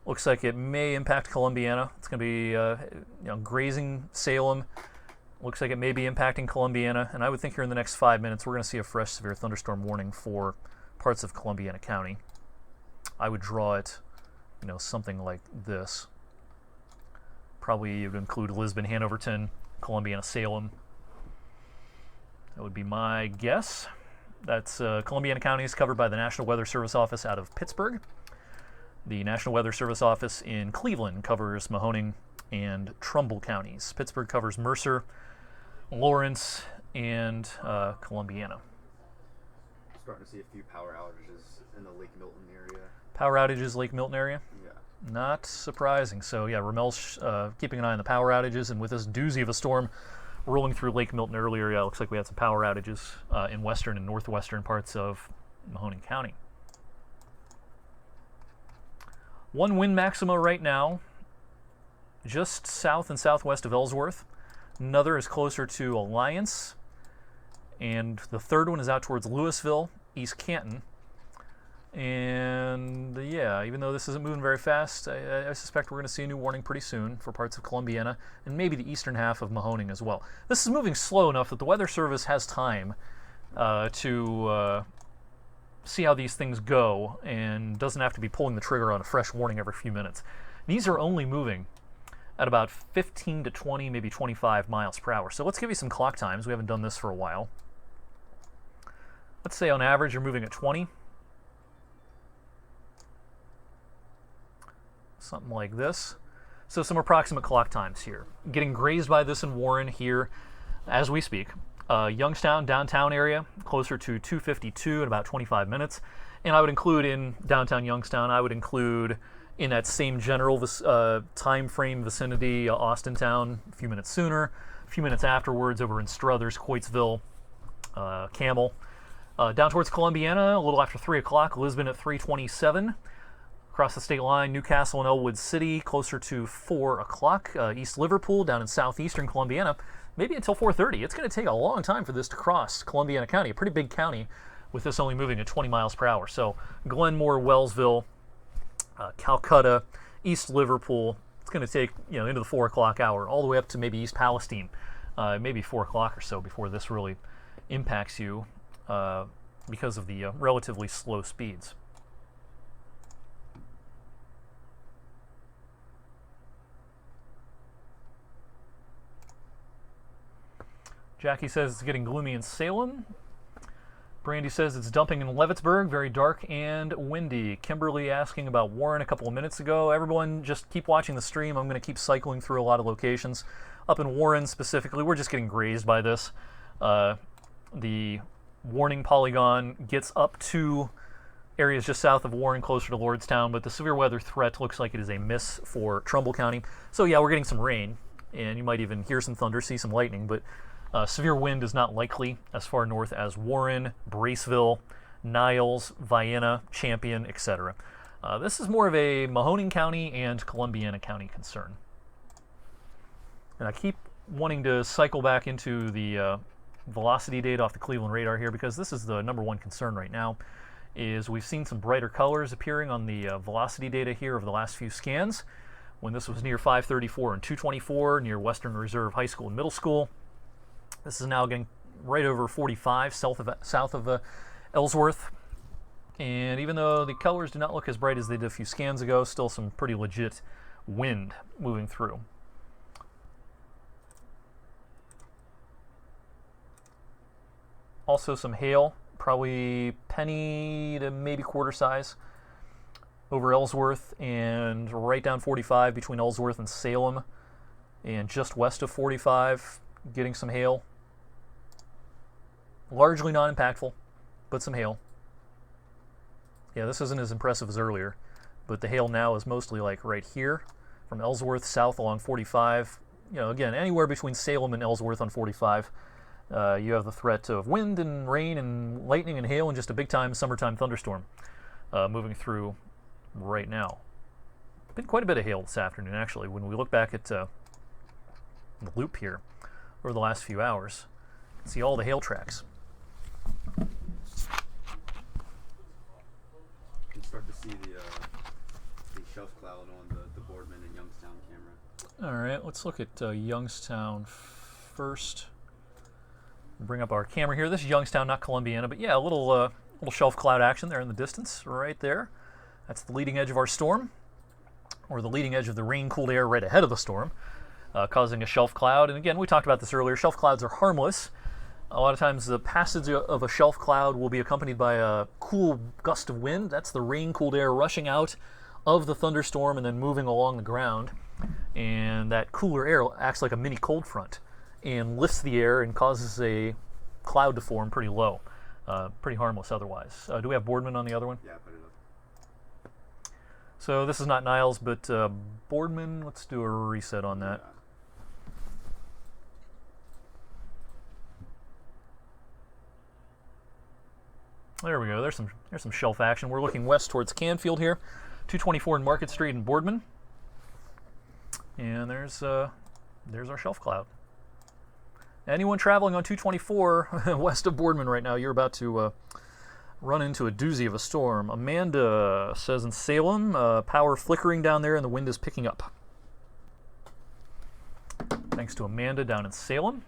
Looks like it may impact Columbiana. It's going to be grazing Salem. Looks like it may be impacting Columbiana. And I would think here in the next 5 minutes we're going to see a fresh severe thunderstorm warning for parts of Columbiana County. I would draw it, something like this. Probably you would include Lisbon, Hanoverton, Columbiana, Salem. That would be my guess. That's Columbiana County is covered by the National Weather Service Office out of Pittsburgh. The National Weather Service Office in Cleveland covers Mahoning and Trumbull counties. Pittsburgh covers Mercer, Lawrence, and Columbiana. Starting to see a few power outages in the Lake Milton area. Power outages, Lake Milton area? Yeah. Not surprising. So yeah, Ramel's keeping an eye on the power outages, and with this doozy of a storm rolling through Lake Milton earlier, it looks like we had some power outages in western and northwestern parts of Mahoning County. One wind maxima right now, just south and southwest of Ellsworth. Another is closer to Alliance And the third one is out towards Louisville, East Canton. And yeah, even though this isn't moving very fast, I suspect we're going to see a new warning pretty soon for parts of Columbiana and maybe the eastern half of Mahoning as well. This is moving slow enough that the Weather Service has time to see how these things go and doesn't have to be pulling the trigger on a fresh warning every few minutes. These are only moving at about 15 to 20, maybe 25 miles per hour. So let's give you some clock times. We haven't done this for a while. Let's say on average you're moving at 20. Something like this. So some approximate clock times here. Getting grazed by this in Warren here as we speak. Youngstown, downtown area, closer to 252 in about 25 minutes. And I would include in downtown Youngstown, I would include in that same general time frame vicinity, Austintown a few minutes sooner, a few minutes afterwards over in Struthers, Coatesville, Camel. Down towards Columbiana, a little after 3 o'clock, Lisbon at 3:27. Across the state line, Newcastle and Elwood City, closer to 4 o'clock. East Liverpool, down in southeastern Columbiana, maybe until 4:30. It's going to take a long time for this to cross Columbiana County, a pretty big county, with this only moving at 20 miles per hour. So Glenmore, Wellsville, Calcutta, East Liverpool, it's going to take into the 4 o'clock hour, all the way up to maybe East Palestine, maybe 4 o'clock or so before this really impacts you because of the relatively slow speeds. Jackie says it's getting gloomy in Salem. Brandy says it's dumping in Levittsburg, very dark and windy. Kimberly asking about Warren a couple of minutes ago. Everyone just keep watching the stream. I'm going to keep cycling through a lot of locations. Up in Warren specifically, we're just getting grazed by this. The warning polygon gets up to areas just south of Warren, closer to Lordstown, but the severe weather threat looks like it is a miss for Trumbull County. So yeah, we're getting some rain, and you might even hear some thunder, see some lightning, but severe wind is not likely as far north as Warren, Braceville, Niles, Vienna, Champion, etc. This is more of a Mahoning County and Columbiana County concern. And I keep wanting to cycle back into the velocity data off the Cleveland radar here, because this is the number one concern right now, is we've seen some brighter colors appearing on the velocity data here over the last few scans. When this was near 534 and 224 near Western Reserve High School and Middle School, this is now getting right over 45 south of Ellsworth. And even though the colors do not look as bright as they did a few scans ago, still some pretty legit wind moving through. Also some hail, probably penny to maybe quarter size over Ellsworth, and right down 45 between Ellsworth and Salem, and just west of 45 getting some hail. Largely non-impactful, but some hail. Yeah, this isn't as impressive as earlier, but the hail now is mostly like right here from Ellsworth south along 45. Again, anywhere between Salem and Ellsworth on 45, you have the threat of wind and rain and lightning and hail and just a big-time summertime thunderstorm moving through right now. Been quite a bit of hail this afternoon, actually. When we look back at the loop here over the last few hours, you can see all the hail tracks. You can start to see the shelf cloud on the Boardman and Youngstown camera. All right, let's look at Youngstown first. Bring up our camera here. This is Youngstown, not Columbiana, but yeah, a little shelf cloud action there in the distance, right there. That's the leading edge of our storm, or the leading edge of the rain-cooled air right ahead of the storm, causing a shelf cloud. And again, we talked about this earlier. Shelf clouds are harmless. A lot of times the passage of a shelf cloud will be accompanied by a cool gust of wind. That's the rain-cooled air rushing out of the thunderstorm and then moving along the ground. And that cooler air acts like a mini cold front and lifts the air and causes a cloud to form pretty low. Pretty harmless otherwise. Do we have Boardman on the other one? Yeah, put it up. So this is not Niles, but Boardman, let's do a reset on that. Yeah. There we go. There's some shelf action. We're looking west towards Canfield here, 224 in Market Street in Boardman, and there's our shelf cloud. Anyone traveling on 224 west of Boardman right now, you're about to run into a doozy of a storm. Amanda says in Salem, power flickering down there and the wind is picking up. Thanks to Amanda down in Salem.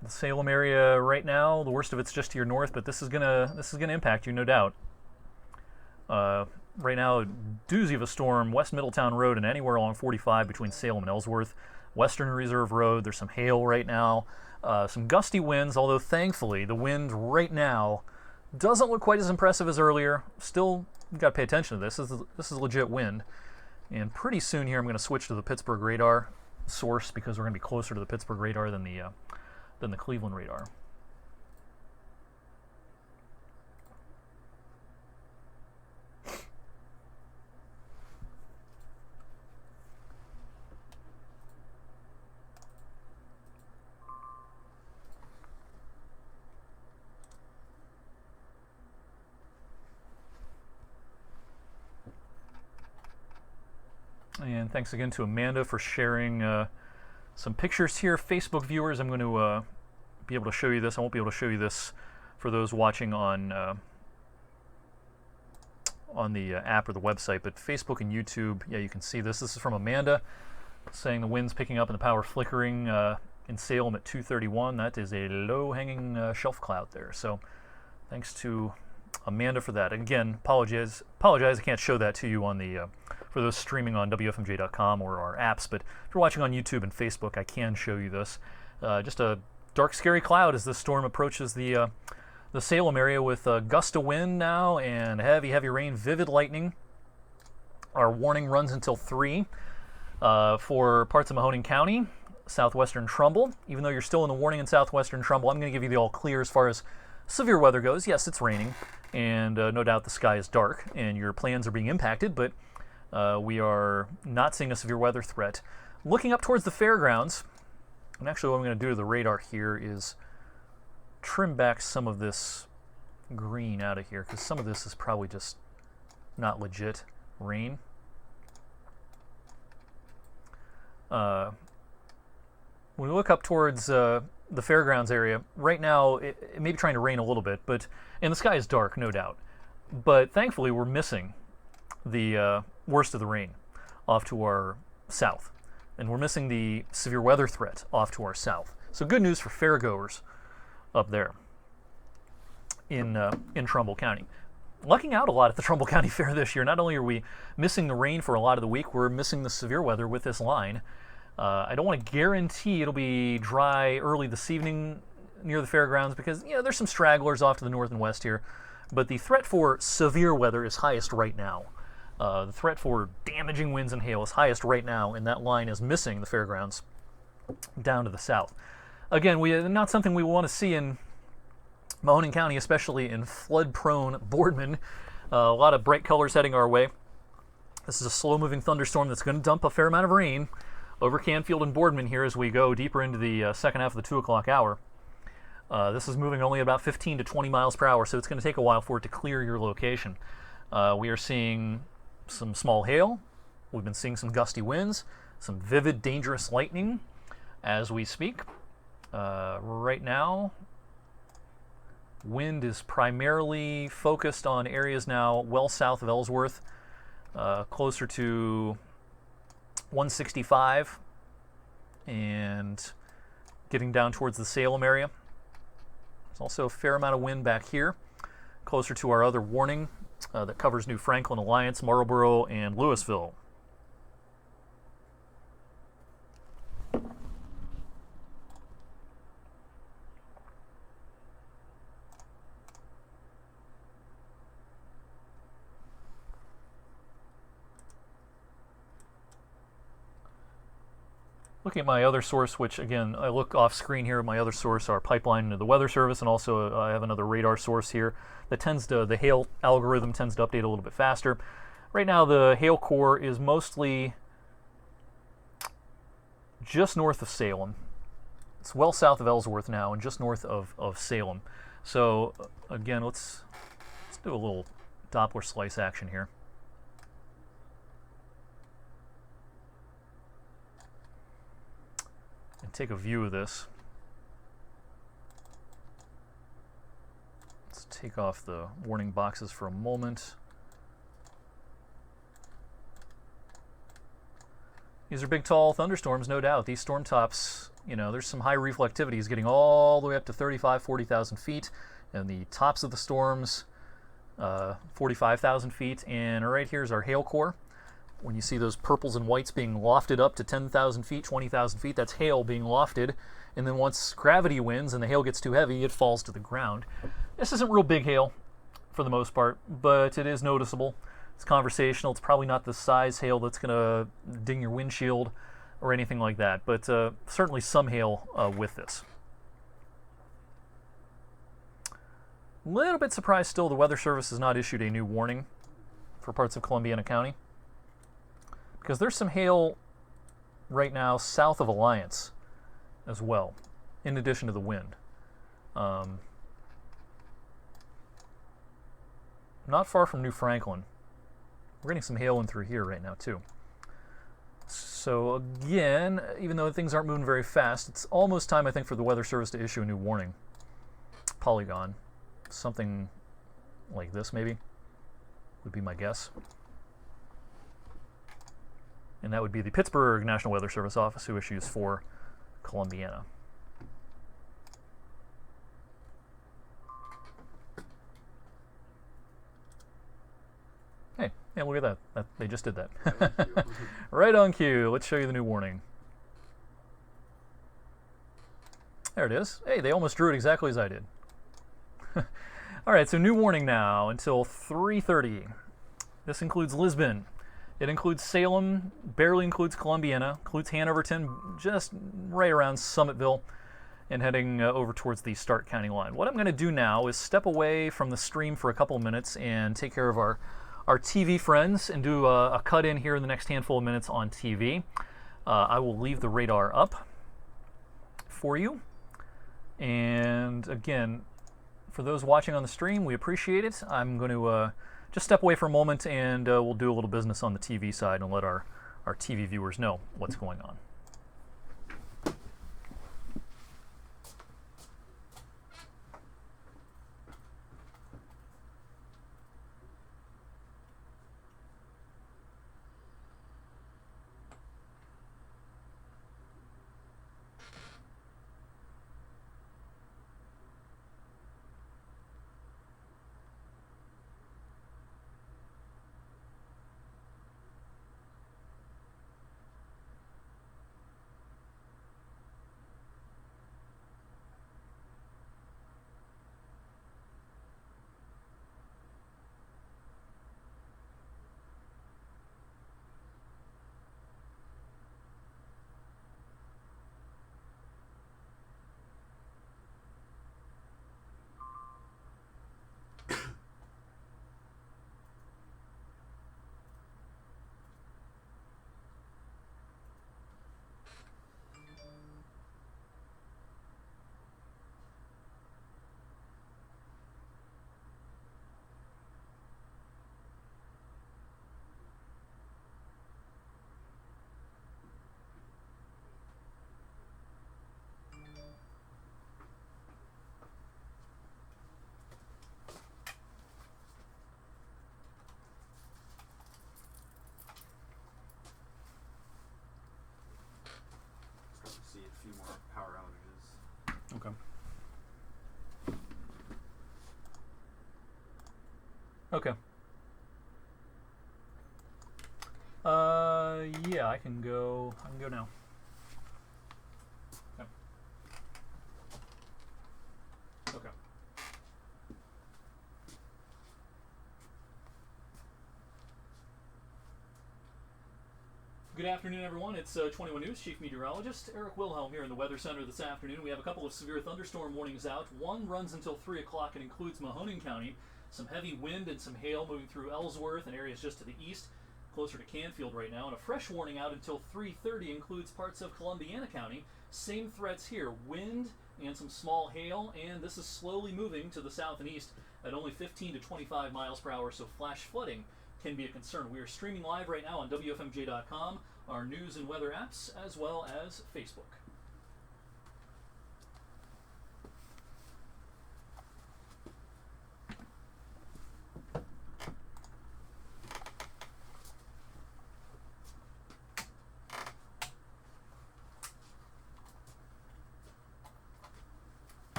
The Salem area right now, the worst of it's just to your north, but this is gonna impact you, no doubt. Right now, a doozy of a storm, West Middletown Road and anywhere along 45 between Salem and Ellsworth. Western Reserve Road, there's some hail right now. Some gusty winds, although thankfully the wind right now doesn't look quite as impressive as earlier. Still, you've got to pay attention to this. This is legit wind. And pretty soon here I'm going to switch to the Pittsburgh radar source because we're going to be closer to the Pittsburgh radar than the Cleveland radar. And thanks again to Amanda for sharing some pictures here. Facebook viewers, I'm going to be able to show you this. I won't be able to show you this for those watching on the app or the website, but Facebook and YouTube, yeah, you can see this. This is from Amanda saying the wind's picking up and the power flickering in Salem at 2:31. That is a low-hanging shelf cloud there. So thanks to Amanda for that. And again, apologize. I can't show that to you on the for those streaming on WFMJ.com or our apps. But if you're watching on YouTube and Facebook, I can show you this. Just a dark, scary cloud as this storm approaches the Salem area with a gust of wind now and heavy, heavy rain, vivid lightning. Our warning runs until 3 for parts of Mahoning County, southwestern Trumbull. Even though you're still in the warning in southwestern Trumbull, I'm going to give you the all clear as far as severe weather goes. Yes, it's raining, and no doubt the sky is dark, and your plans are being impacted, but we are not seeing a severe weather threat. Looking up towards the fairgrounds, and actually what I'm going to do to the radar here is trim back some of this green out of here, because some of this is probably just not legit rain. When we look up towards the fairgrounds area, right now it may be trying to rain a little bit, and the sky is dark, no doubt. But thankfully we're missing the worst of the rain off to our south. And we're missing the severe weather threat off to our south. So good news for fairgoers up there in Trumbull County. Lucking out a lot at the Trumbull County Fair this year. Not only are we missing the rain for a lot of the week, we're missing the severe weather with this line. I don't want to guarantee it'll be dry early this evening near the fairgrounds because there's some stragglers off to the north and west here. But the threat for severe weather is highest right now. The threat for damaging winds and hail is highest right now, and that line is missing the fairgrounds down to the south. Again, not something we want to see in Mahoning County, especially in flood-prone Boardman. A lot of bright colors heading our way. This is a slow-moving thunderstorm that's going to dump a fair amount of rain over Canfield and Boardman here as we go deeper into the second half of the 2 o'clock hour. This is moving only about 15 to 20 miles per hour, so it's going to take a while for it to clear your location. We are seeing some small hail. We've been seeing some gusty winds, some vivid, dangerous lightning as we speak. Right now, wind is primarily focused on areas now well south of Ellsworth, closer to 165 and getting down towards the Salem area. There's also a fair amount of wind back here, closer to our other warning that covers New Franklin, Alliance, Marlboro, and Louisville. Looking at my other source, which again, I look off screen here, my other source, our pipeline into the Weather Service, and also I have another radar source here that the hail algorithm tends to update a little bit faster. Right now, the hail core is mostly just north of Salem. It's well south of Ellsworth now and just north of Salem. So again, let's do a little Doppler slice action here. And take a view of this. Let's take off the warning boxes for a moment. These are big, tall thunderstorms, no doubt. These storm tops, you know, there's some high reflectivities getting all the way up to 35, 40,000 feet. And the tops of the storms, 45,000 feet. And right here's our hail core. When you see those purples and whites being lofted up to 10,000 feet, 20,000 feet, that's hail being lofted. And then once gravity wins and the hail gets too heavy, it falls to the ground. This isn't real big hail for the most part, but it is noticeable. It's conversational. It's probably not the size hail that's going to ding your windshield or anything like that, but certainly some hail with this. A little bit surprised still the Weather Service has not issued a new warning for parts of Columbiana County, because there's some hail right now south of Alliance as well, in addition to the wind. Not far from New Franklin. We're getting some hail in through here right now too. So again, even though things aren't moving very fast, it's almost time, I think, for the Weather Service to issue a new warning. Polygon. Something like this maybe would be my guess. And that would be the Pittsburgh National Weather Service office who issues for Columbiana. Hey, yeah, look at that. They just did that. Right on cue. Let's show you the new warning. There it is. Hey, they almost drew it exactly as I did. All right, so new warning now until 3:30. This includes Lisbon. It includes Salem, barely includes Columbiana, includes Hanoverton, just right around Summitville, and heading over towards the Stark County line. What I'm going to do now is step away from the stream for a couple of minutes and take care of our TV friends and do a cut in here in the next handful of minutes on TV. I will leave the radar up for you. And again, for those watching on the stream, we appreciate it. I'm going to just step away for a moment, and we'll do a little business on the TV side and let our TV viewers know what's going on. See a few more power outages. Okay. Okay. Yeah, I can go now. Okay. Okay. Good afternoon, everyone. It's 21 News Chief Meteorologist Eric Wilhelm here in the Weather Center this afternoon. We have a couple of severe thunderstorm warnings out. One runs until 3 o'clock and includes Mahoning County. Some heavy wind and some hail moving through Ellsworth and areas just to the east, closer to Canfield right now. And a fresh warning out until 3:30 includes parts of Columbiana County. Same threats here. Wind, and some small hail, and this is slowly moving to the south and east at only 15 to 25 miles per hour, so flash flooding can be a concern. We are streaming live right now on WFMJ.com, our news and weather apps, as well as Facebook.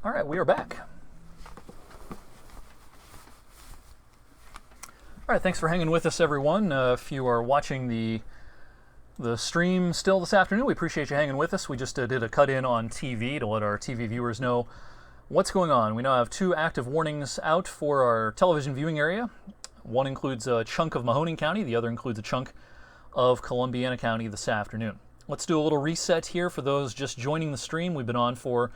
All right, we are back. All right, thanks for hanging with us, everyone. If you are watching the stream still this afternoon, we appreciate you hanging with us. We just did a cut-in on TV to let our TV viewers know what's going on. We now have 2 active warnings out for our television viewing area. One includes a chunk of Mahoning County. The other includes a chunk of Columbiana County this afternoon. Let's do a little reset here for those just joining the stream. We've been on for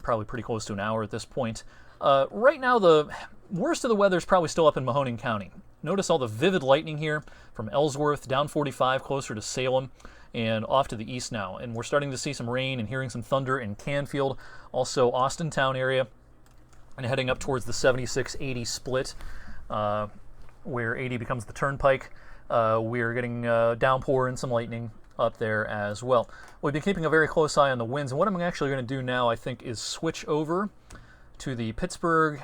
probably pretty close to an hour at this point. Right now, the worst of the weather is probably still up in Mahoning County. Notice all the vivid lightning here from Ellsworth down 45 closer to Salem and off to the east now. And we're starting to see some rain and hearing some thunder in Canfield, also Austintown area, and heading up towards the 76-80 split where 80 becomes the turnpike. We're getting downpour and some lightning up there as well. We've been keeping a very close eye on the winds, and what I'm actually going to do now, I think, is switch over to the Pittsburgh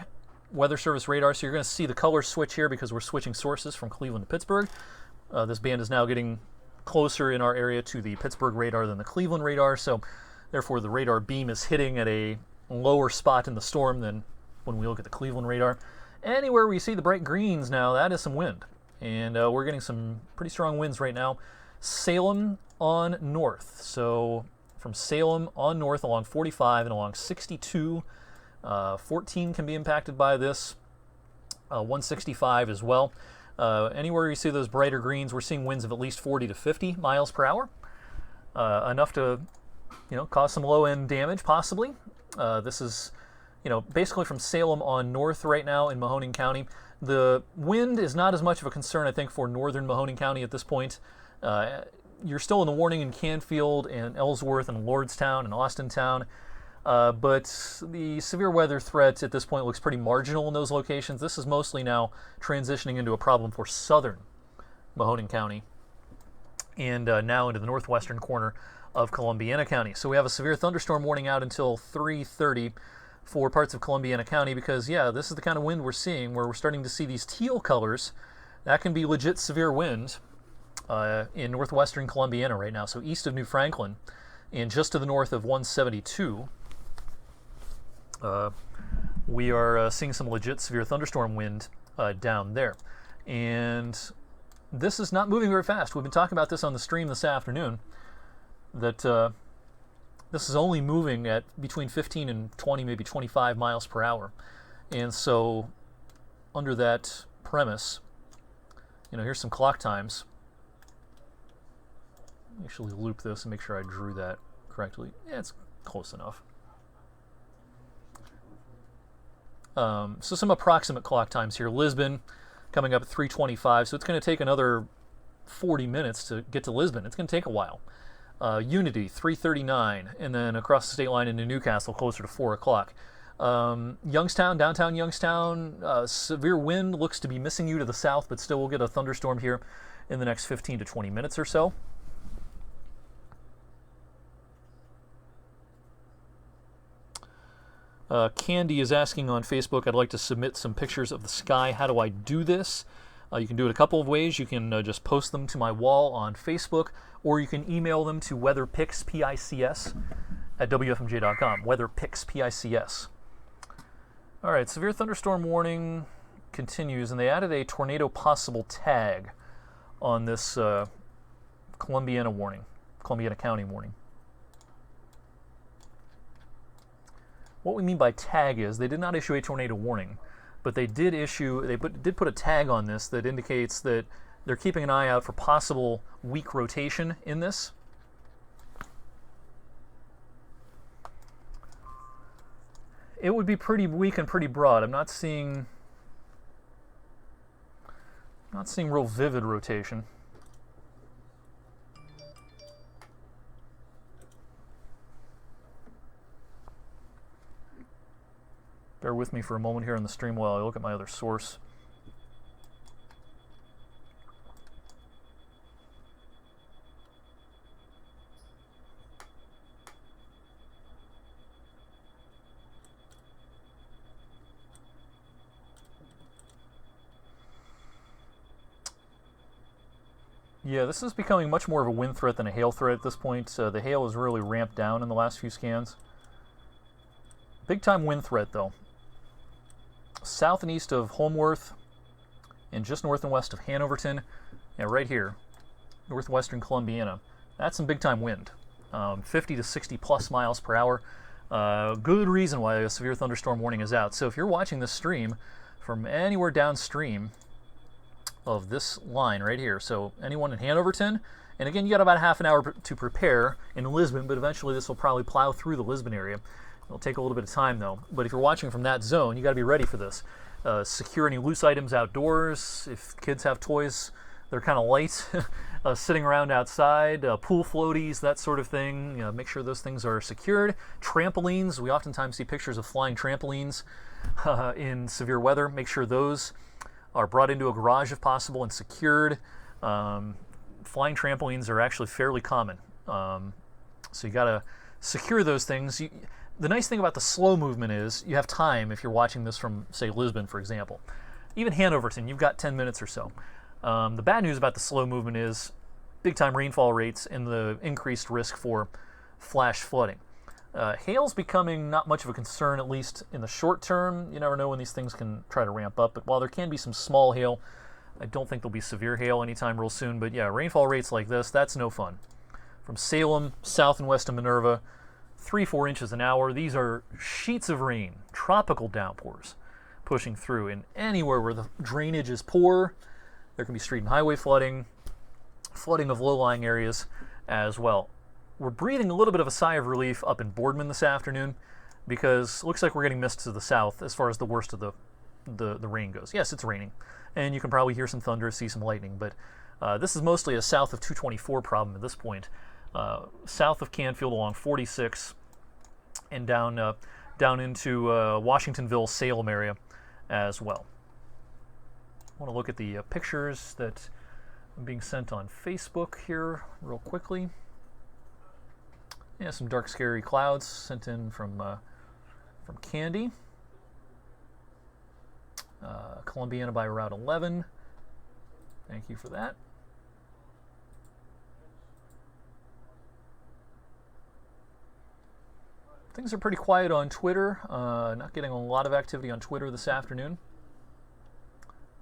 Weather Service radar. So you're going to see the color switch here because we're switching sources from Cleveland to Pittsburgh. This band is now getting closer in our area to the Pittsburgh radar than the Cleveland radar, so therefore the radar beam is hitting at a lower spot in the storm than when we look at the Cleveland radar. Anywhere we see the bright greens now, that is some wind, and we're getting some pretty strong winds right now. Salem on north, so from Salem on north along 45 and along 62, 14 can be impacted by this, 165 as well. Anywhere you see those brighter greens, we're seeing winds of at least 40 to 50 miles per hour, enough to cause some low-end damage possibly. This is basically from Salem on north right now in Mahoning County. The wind is not as much of a concern, I think, for northern Mahoning County at this point. You're still in the warning in Canfield and Ellsworth and Lordstown and Austintown, but the severe weather threat at this point looks pretty marginal in those locations. This is mostly now transitioning into a problem for southern Mahoning County and now into the northwestern corner of Columbiana County. So we have a severe thunderstorm warning out until 3:30 for parts of Columbiana County because, this is the kind of wind we're seeing where we're starting to see these teal colors. That can be legit severe wind in northwestern Columbiana right now, so east of New Franklin and just to the north of 172. We are seeing some legit severe thunderstorm wind down there. And this is not moving very fast. We've been talking about this on the stream this afternoon, that this is only moving at between 15 and 20, maybe 25 miles per hour. And so under that premise, here's some clock times. Actually loop this and make sure I drew that correctly. Yeah, it's close enough. So some approximate clock times here. Lisbon coming up at 3:25, so it's going to take another 40 minutes to get to Lisbon. It's going to take a while. Unity, 3:39, and then across the state line into Newcastle, closer to 4 o'clock. Youngstown, downtown Youngstown, severe wind looks to be missing you to the south, but still we'll get a thunderstorm here in the next 15 to 20 minutes or so. Candy is asking on Facebook, I'd like to submit some pictures of the sky. How do I do this? You can do it a couple of ways. You can just post them to my wall on Facebook, or you can email them to weatherpics, P-I-C-S, at WFMJ.com. Weatherpics, P-I-C-S. All right, severe thunderstorm warning continues, and they added a tornado possible tag on this Columbiana County warning. What we mean by tag is they did not issue a tornado warning, but they did put a tag on this that indicates that they're keeping an eye out for possible weak rotation in this. it would be pretty weak and pretty broad. I'm not seeing real vivid rotation. Bear with me for a moment here on the stream while I look at my other source. Yeah, this is becoming much more of a wind threat than a hail threat at this point. The hail has really ramped down in the last few scans. Big time wind threat though. South and east of Holmworth and just north and west of Hanoverton, and right here, northwestern Columbiana. That's some big time wind. 50 to 60 plus miles per hour. Good reason why a severe thunderstorm warning is out. So if you're watching this stream from anywhere downstream of this line right here, so anyone in Hanoverton, and again, you got about half an hour to prepare in Lisbon, but eventually this will probably plow through the Lisbon area. It'll take a little bit of time though, but if you're watching from that zone, you got to be ready for this. Secure any loose items outdoors. If kids have toys, they're kind of light, sitting around outside, pool floaties, that sort of thing. Make sure those things are secured. Trampolines, we oftentimes see pictures of flying trampolines in severe weather. Make sure those are brought into a garage if possible and secured. Flying trampolines are actually fairly common, so you got to secure those things. The nice thing about the slow movement is you have time if you're watching this from, say, Lisbon, for example. Even Hanoverton, you've got 10 minutes or so. The bad news about the slow movement is big-time rainfall rates and the increased risk for flash flooding. Hail's becoming not much of a concern, at least in the short term. You never know when these things can try to ramp up, but while there can be some small hail, I don't think there'll be severe hail anytime real soon. But yeah, rainfall rates like this, that's no fun. From Salem, south and west of Minerva, 3-4 inches an hour. These are sheets of rain, tropical downpours pushing through. And anywhere where the drainage is poor, there can be street and highway flooding, flooding of low-lying areas as well. We're breathing a little bit of a sigh of relief up in Boardman this afternoon because it looks like we're getting mist to the south as far as the worst of the rain goes. Yes, it's raining, and you can probably hear some thunder, see some lightning, but this is mostly a south of 224 problem at this point. South of Canfield along 46 and down into Washingtonville, Salem area as well. I want to look at the pictures that are being sent on Facebook here real quickly. Yeah, some dark, scary clouds sent in from Candy. Columbiana by Route 11. Thank you for that. Things are pretty quiet on Twitter. Not getting a lot of activity on Twitter this afternoon.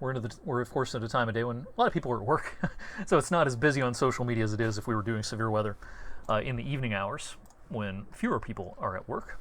We're of course at a time of day when a lot of people are at work, so it's not as busy on social media as it is if we were doing severe weather in the evening hours when fewer people are at work.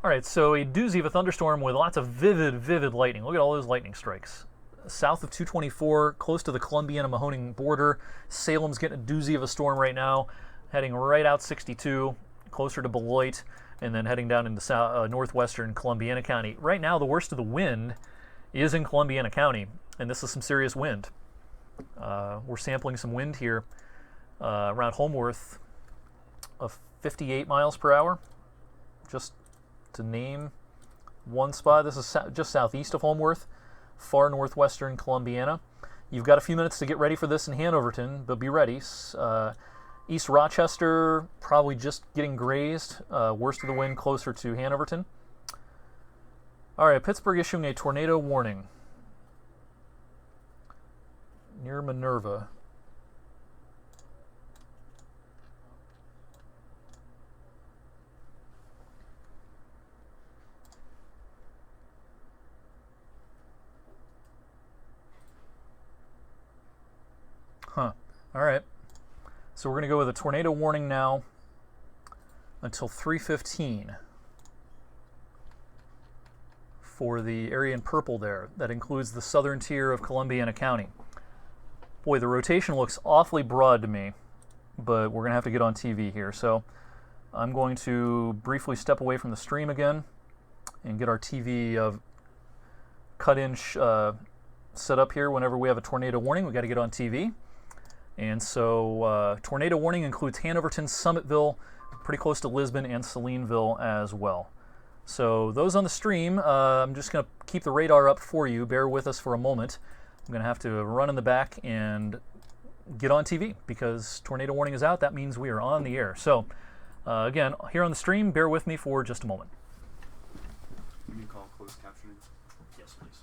All right, so a doozy of a thunderstorm with lots of vivid lightning. Look at all those lightning strikes. South of 224, close to the Columbiana-Mahoning border. Salem's getting a doozy of a storm right now, heading right out 62, closer to Beloit, and then heading down into northwestern Columbiana County. Right now, the worst of the wind is in Columbiana County, and this is some serious wind. We're sampling some wind here around Holmworth of 58 miles per hour. Just to name one spot, this is just southeast of Holmworth, far northwestern Columbiana. You've got a few minutes to get ready for this in Hanoverton, but be ready. East Rochester, probably just getting grazed. Worst of the wind closer to Hanoverton. All right, Pittsburgh issuing a tornado warning near Minerva. Huh. All right. So we're going to go with a tornado warning now until 3:15 for the area in purple there. That includes the southern tier of Columbiana County. Boy, the rotation looks awfully broad to me, but we're going to have to get on TV here. So I'm going to briefly step away from the stream again and get our TV cut-in set up here. Whenever we have a tornado warning, we got to get on TV. And so tornado warning includes Hanoverton, Summitville, pretty close to Lisbon, and Salineville as well. So those on the stream, I'm just going to keep the radar up for you. Bear with us for a moment. I'm going to have to run in the back and get on TV because tornado warning is out. That means we are on the air. So again, here on the stream, bear with me for just a moment. You can call closed captioning. Yes, please.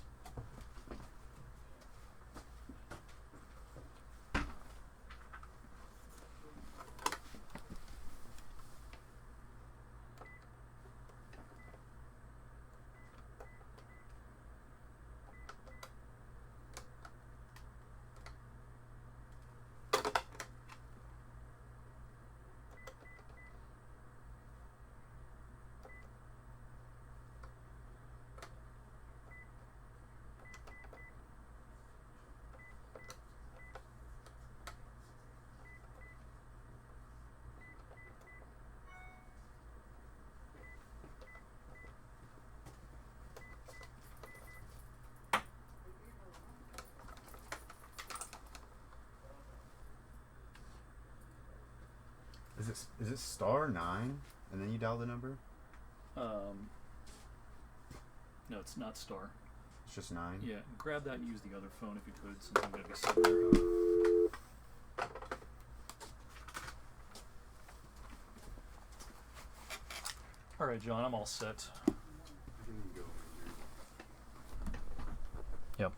Is it *9 and then you dial the number? No, it's not star. It's just 9? Yeah, grab that and use the other phone if you could, since I'm going to be sitting there. All right, John, I'm all set. Yep.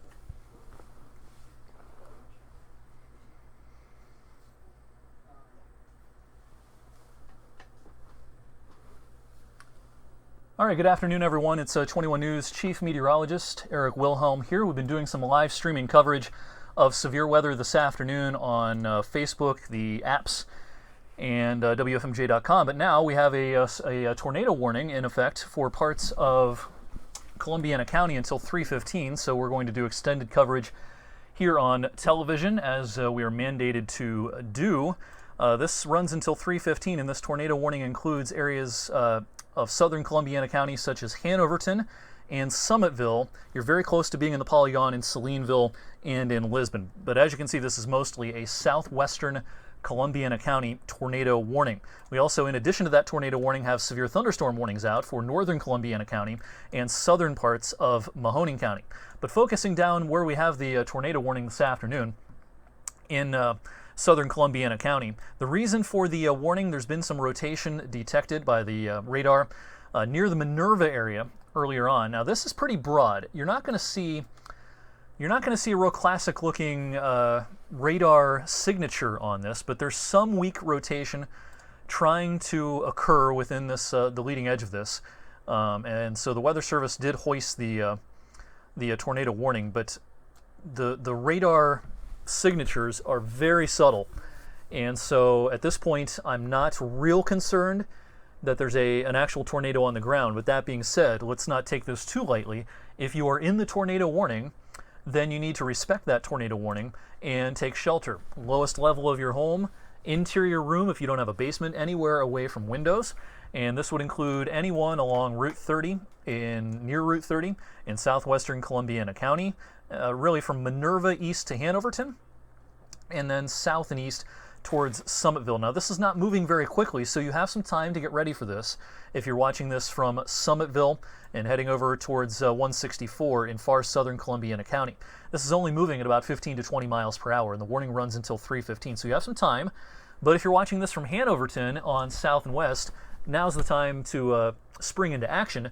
All right, good afternoon, everyone. It's 21 News Chief Meteorologist Eric Wilhelm here. We've been doing some live streaming coverage of severe weather this afternoon on Facebook, the apps, and WFMJ.com. But now we have a tornado warning in effect for parts of Columbiana County until 3:15. So we're going to do extended coverage here on television as we are mandated to do. This runs until 3:15, and this tornado warning includes areas of southern Columbiana County, such as Hanoverton and Summitville. You're very close to being in the polygon in Salineville and in Lisbon. But as you can see, this is mostly a southwestern Columbiana County tornado warning. We also, in addition to that tornado warning, have severe thunderstorm warnings out for northern Columbiana County and southern parts of Mahoning County. But focusing down where we have the tornado warning this afternoon, in southern Columbiana County. The reason for the warning, there's been some rotation detected by the radar near the Minerva area earlier on. Now this is pretty broad. You're not going to see a real classic looking radar signature on this, but there's some weak rotation trying to occur within this the leading edge of this. And so the Weather Service did hoist the tornado warning, but the radar signatures are very subtle, and so at this point I'm not real concerned that there's an actual tornado on the ground. With that being said, let's not take this too lightly. If you are in the tornado warning, then you need to respect that tornado warning and take shelter. Lowest level of your home, interior room if you don't have a basement, anywhere away from windows, and this would include anyone along Route 30 near Route 30 in southwestern Columbiana County, really from Minerva east to Hanoverton, and then south and east towards Summitville. Now this is not moving very quickly, so you have some time to get ready for this. If you're watching this from Summitville and heading over towards 164 in far southern Columbiana County, this is only moving at about 15 to 20 miles per hour, and the warning runs until 3:15, so you have some time. But if you're watching this from Hanoverton on south and west, now's the time to spring into action.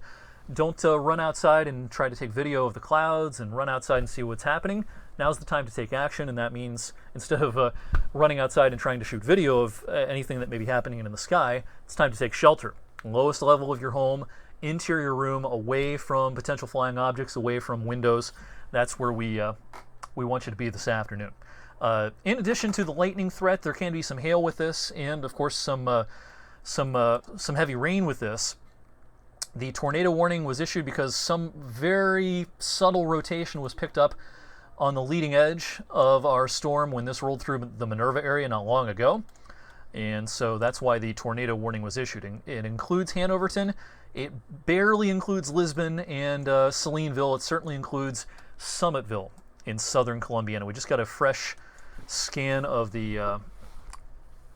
Don't run outside and try to take video of the clouds and run outside and see what's happening. Now's the time to take action, and that means instead of running outside and trying to shoot video of anything that may be happening in the sky, it's time to take shelter. Lowest level of your home, interior room, away from potential flying objects, away from windows. That's where we want you to be this afternoon. In addition to the lightning threat, there can be some hail with this, and of course some heavy rain with this. The tornado warning was issued because some very subtle rotation was picked up on the leading edge of our storm when this rolled through the Minerva area not long ago. And so that's why the tornado warning was issued. It includes Hanoverton. It barely includes Lisbon and Salineville. It certainly includes Summitville in southern Columbiana. We just got a fresh scan of the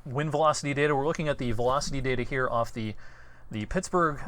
wind velocity data. We're looking at the velocity data here off the Pittsburgh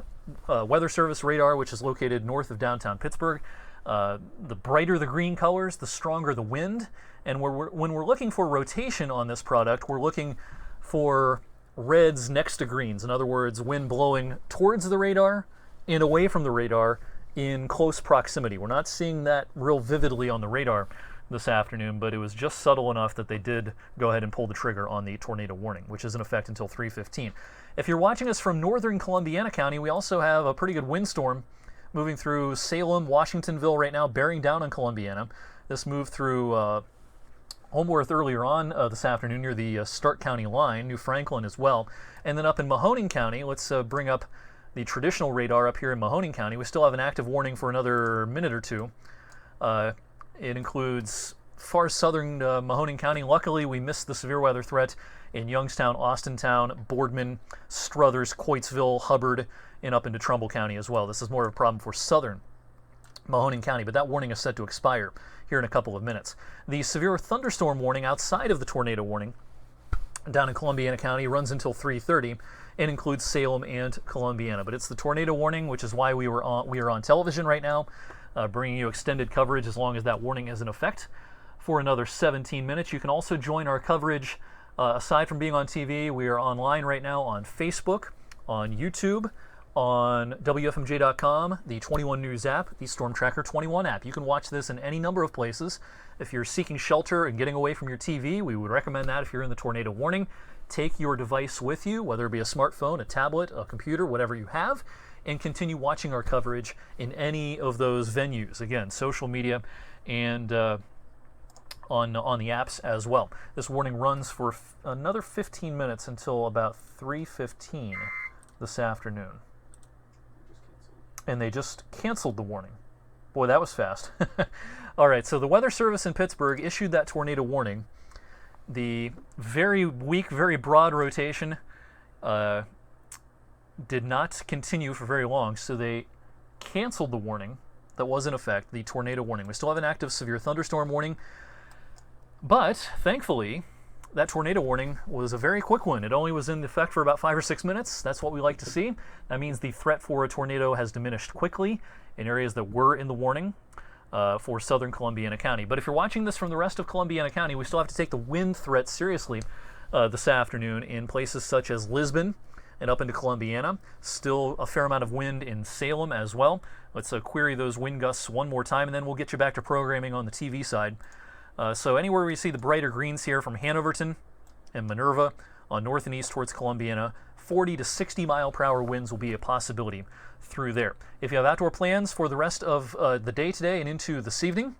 Weather Service radar, which is located north of downtown Pittsburgh. The brighter the green colors, the stronger the wind. And when we're looking for rotation on this product, we're looking for reds next to greens. In other words, wind blowing towards the radar and away from the radar in close proximity. We're not seeing that real vividly on the radar this afternoon, but it was just subtle enough that they did go ahead and pull the trigger on the tornado warning, which is in effect until 3:15. If you're watching us from northern Columbiana County, we also have a pretty good windstorm moving through Salem, Washingtonville right now, bearing down on Columbiana. This moved through Homeworth earlier on this afternoon near the Stark County line, New Franklin as well. And then up in Mahoning County, let's bring up the traditional radar up here in Mahoning County. We still have an active warning for another minute or two. It includes far southern Mahoning County. Luckily, we missed the severe weather threat in Youngstown, Austintown, Boardman, Struthers, Coatesville, Hubbard, and up into Trumbull County as well. This is more of a problem for southern Mahoning County, but that warning is set to expire here in a couple of minutes. The severe thunderstorm warning outside of the tornado warning down in Columbiana County runs until 3:30 and includes Salem and Columbiana. But it's the tornado warning, which is why we are on television right now, bringing you extended coverage as long as that warning is in effect for another 17 minutes. You can also join our coverage aside from being on TV. We are online right now on Facebook, on YouTube, on WFMJ.com, the 21 News app, the Storm Tracker 21 app. You can watch this in any number of places. If you're seeking shelter and getting away from your TV, we would recommend that if you're in the tornado warning. Take your device with you, whether it be a smartphone, a tablet, a computer, whatever you have, and continue watching our coverage in any of those venues. Again, social media and on the apps as well. This warning runs for another 15 minutes until about 3:15 this afternoon. And they just canceled the warning. Boy, that was fast. All right, so the Weather Service in Pittsburgh issued that tornado warning. The very weak, very broad rotation did not continue for very long, so they canceled the warning that was in effect, the tornado warning. We still have an active severe thunderstorm warning, but thankfully, that tornado warning was a very quick one. It only was in effect for about 5 or 6 minutes. That's what we like to see. That means the threat for a tornado has diminished quickly in areas that were in the warning for southern Columbiana County. But if you're watching this from the rest of Columbiana County, we still have to take the wind threat seriously this afternoon in places such as Lisbon and up into Columbiana. Still a fair amount of wind in Salem as well. Let's query those wind gusts one more time, and then we'll get you back to programming on the TV side. So anywhere we see the brighter greens here from Hanoverton and Minerva on north and east towards Columbiana, 40 to 60 mile per hour winds will be a possibility through there. If you have outdoor plans for the rest of the day today and into this evening,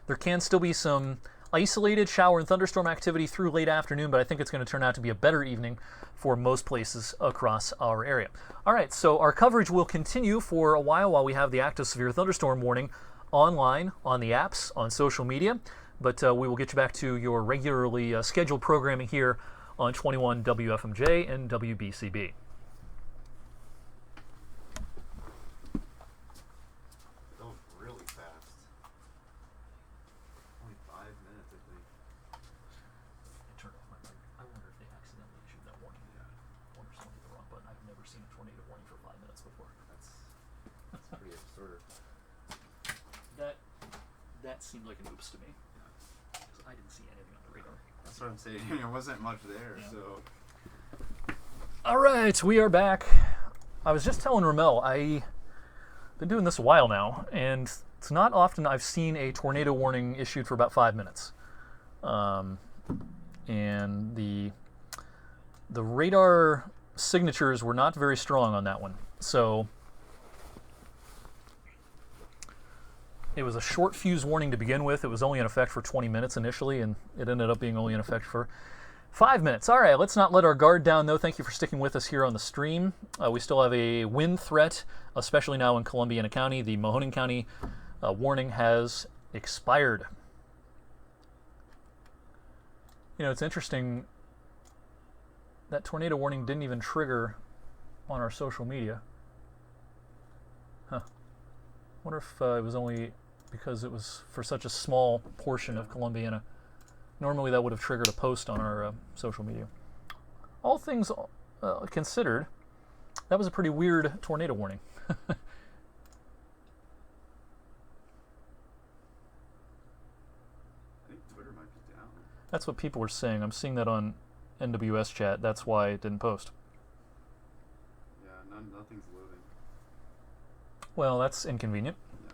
there can still be some isolated shower and thunderstorm activity through late afternoon, but I think it's going to turn out to be a better evening for most places across our area. All right, so our coverage will continue for a while we have the active severe thunderstorm warning online, on the apps, on social media, but we will get you back to your regularly scheduled programming here on 21 WFMJ and WBCB. That was really fast. Only 5 minutes, I think. I turned off my mic. I wonder if they accidentally issued that warning. I wonder if someone hit the wrong button. I've never seen a tornado warning for 5 minutes before. That's pretty absurd. That seemed like an oops to me. Because I didn't see anything on the radar. That's what I'm saying. There wasn't much there, Yeah. so. All right, we are back. I was just telling Ramel, I've been doing this a while now, and it's not often I've seen a tornado warning issued for about 5 minutes. And the radar signatures were not very strong on that one. So it was a short fuse warning to begin with. It was only in effect for 20 minutes initially, and it ended up being only in effect for 5 minutes. All right, let's not let our guard down, though. Thank you for sticking with us here on the stream. We still have a wind threat, especially now in Columbiana County. The Mahoning County warning has expired. You know, it's interesting. that tornado warning didn't even trigger on our social media. Huh. Wonder if it was only because it was for such a small portion of Columbiana. Normally that would have triggered a post on our social media. All things considered, that was a pretty weird tornado warning. I think Twitter might be down. That's what people were saying. I'm seeing that on NWS chat. That's why it didn't post. Yeah, nothing's loading. Well, that's inconvenient. Yeah.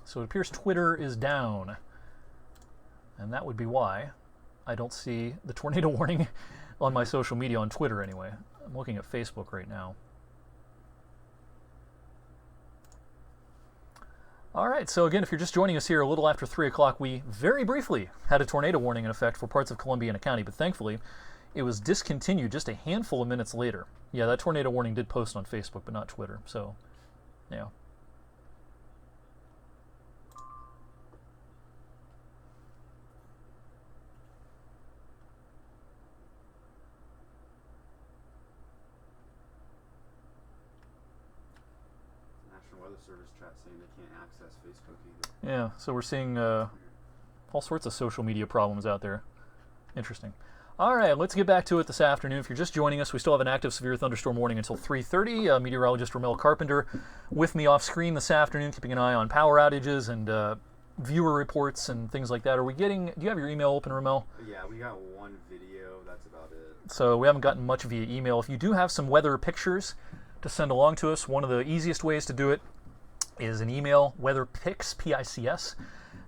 So it appears Twitter is down. And that would be why I don't see the tornado warning on my social media on Twitter anyway. I'm looking at Facebook right now. All right, so again, if you're just joining us here a little after 3 o'clock, we very briefly had a tornado warning in effect for parts of Columbiana County, but thankfully it was discontinued just a handful of minutes later. Yeah, that tornado warning did post on Facebook, but not Twitter, so yeah. National Weather Service chat saying they can't access Facebook either. Yeah, so we're seeing all sorts of social media problems out there. Interesting. All right, let's get back to it this afternoon. If you're just joining us, we still have an active severe thunderstorm warning until 3:30. Meteorologist Ramel Carpenter with me off screen this afternoon, keeping an eye on power outages and viewer reports and things like that. Are we getting? Do you have your email open, Ramel? Yeah, we got one video. That's about it. So we haven't gotten much via email. If you do have some weather pictures to send along to us, one of the easiest ways to do it is an email, weatherpics, P-I-C-S,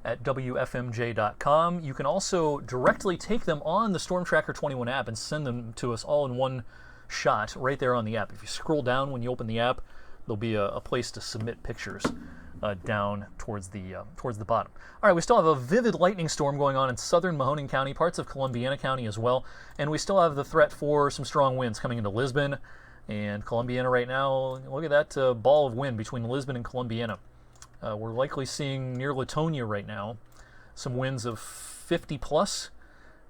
at WFMJ.com. You can also directly take them on the Storm Tracker 21 app and send them to us all in one shot right there on the app. If you scroll down when you open the app, there'll be a place to submit pictures down towards the bottom. All right, we still have a vivid lightning storm going on in southern Mahoning County, parts of Columbiana County as well, and we still have the threat for some strong winds coming into Lisbon and Columbiana right now. Look at that ball of wind between Lisbon and Columbiana. We're likely seeing near Latonia right now some winds of 50 plus.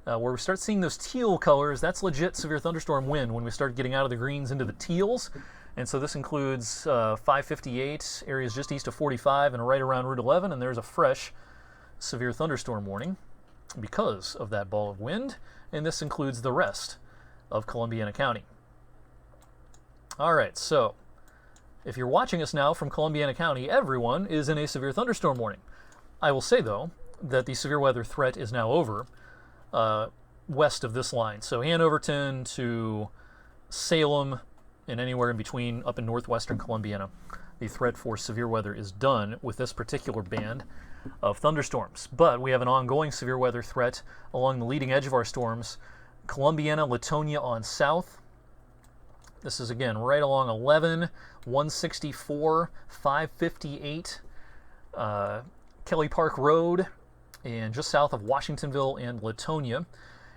Where we start seeing those teal colors, that's legit severe thunderstorm wind when we start getting out of the greens into the teals. And so this includes 558, areas just east of 45 and right around Route 11, and there's a fresh severe thunderstorm warning because of that ball of wind, and this includes the rest of Columbiana County. All right, so if you're watching us now from Columbiana County, everyone is in a severe thunderstorm warning. I will say, though, that the severe weather threat is now over west of this line. So Hanoverton to Salem and anywhere in between up in northwestern Columbiana, the threat for severe weather is done with this particular band of thunderstorms. But we have an ongoing severe weather threat along the leading edge of our storms, Columbiana, Latonia on south. This is, again, right along 11, 164, 558, Kelly Park Road, and just south of Washingtonville and Latonia.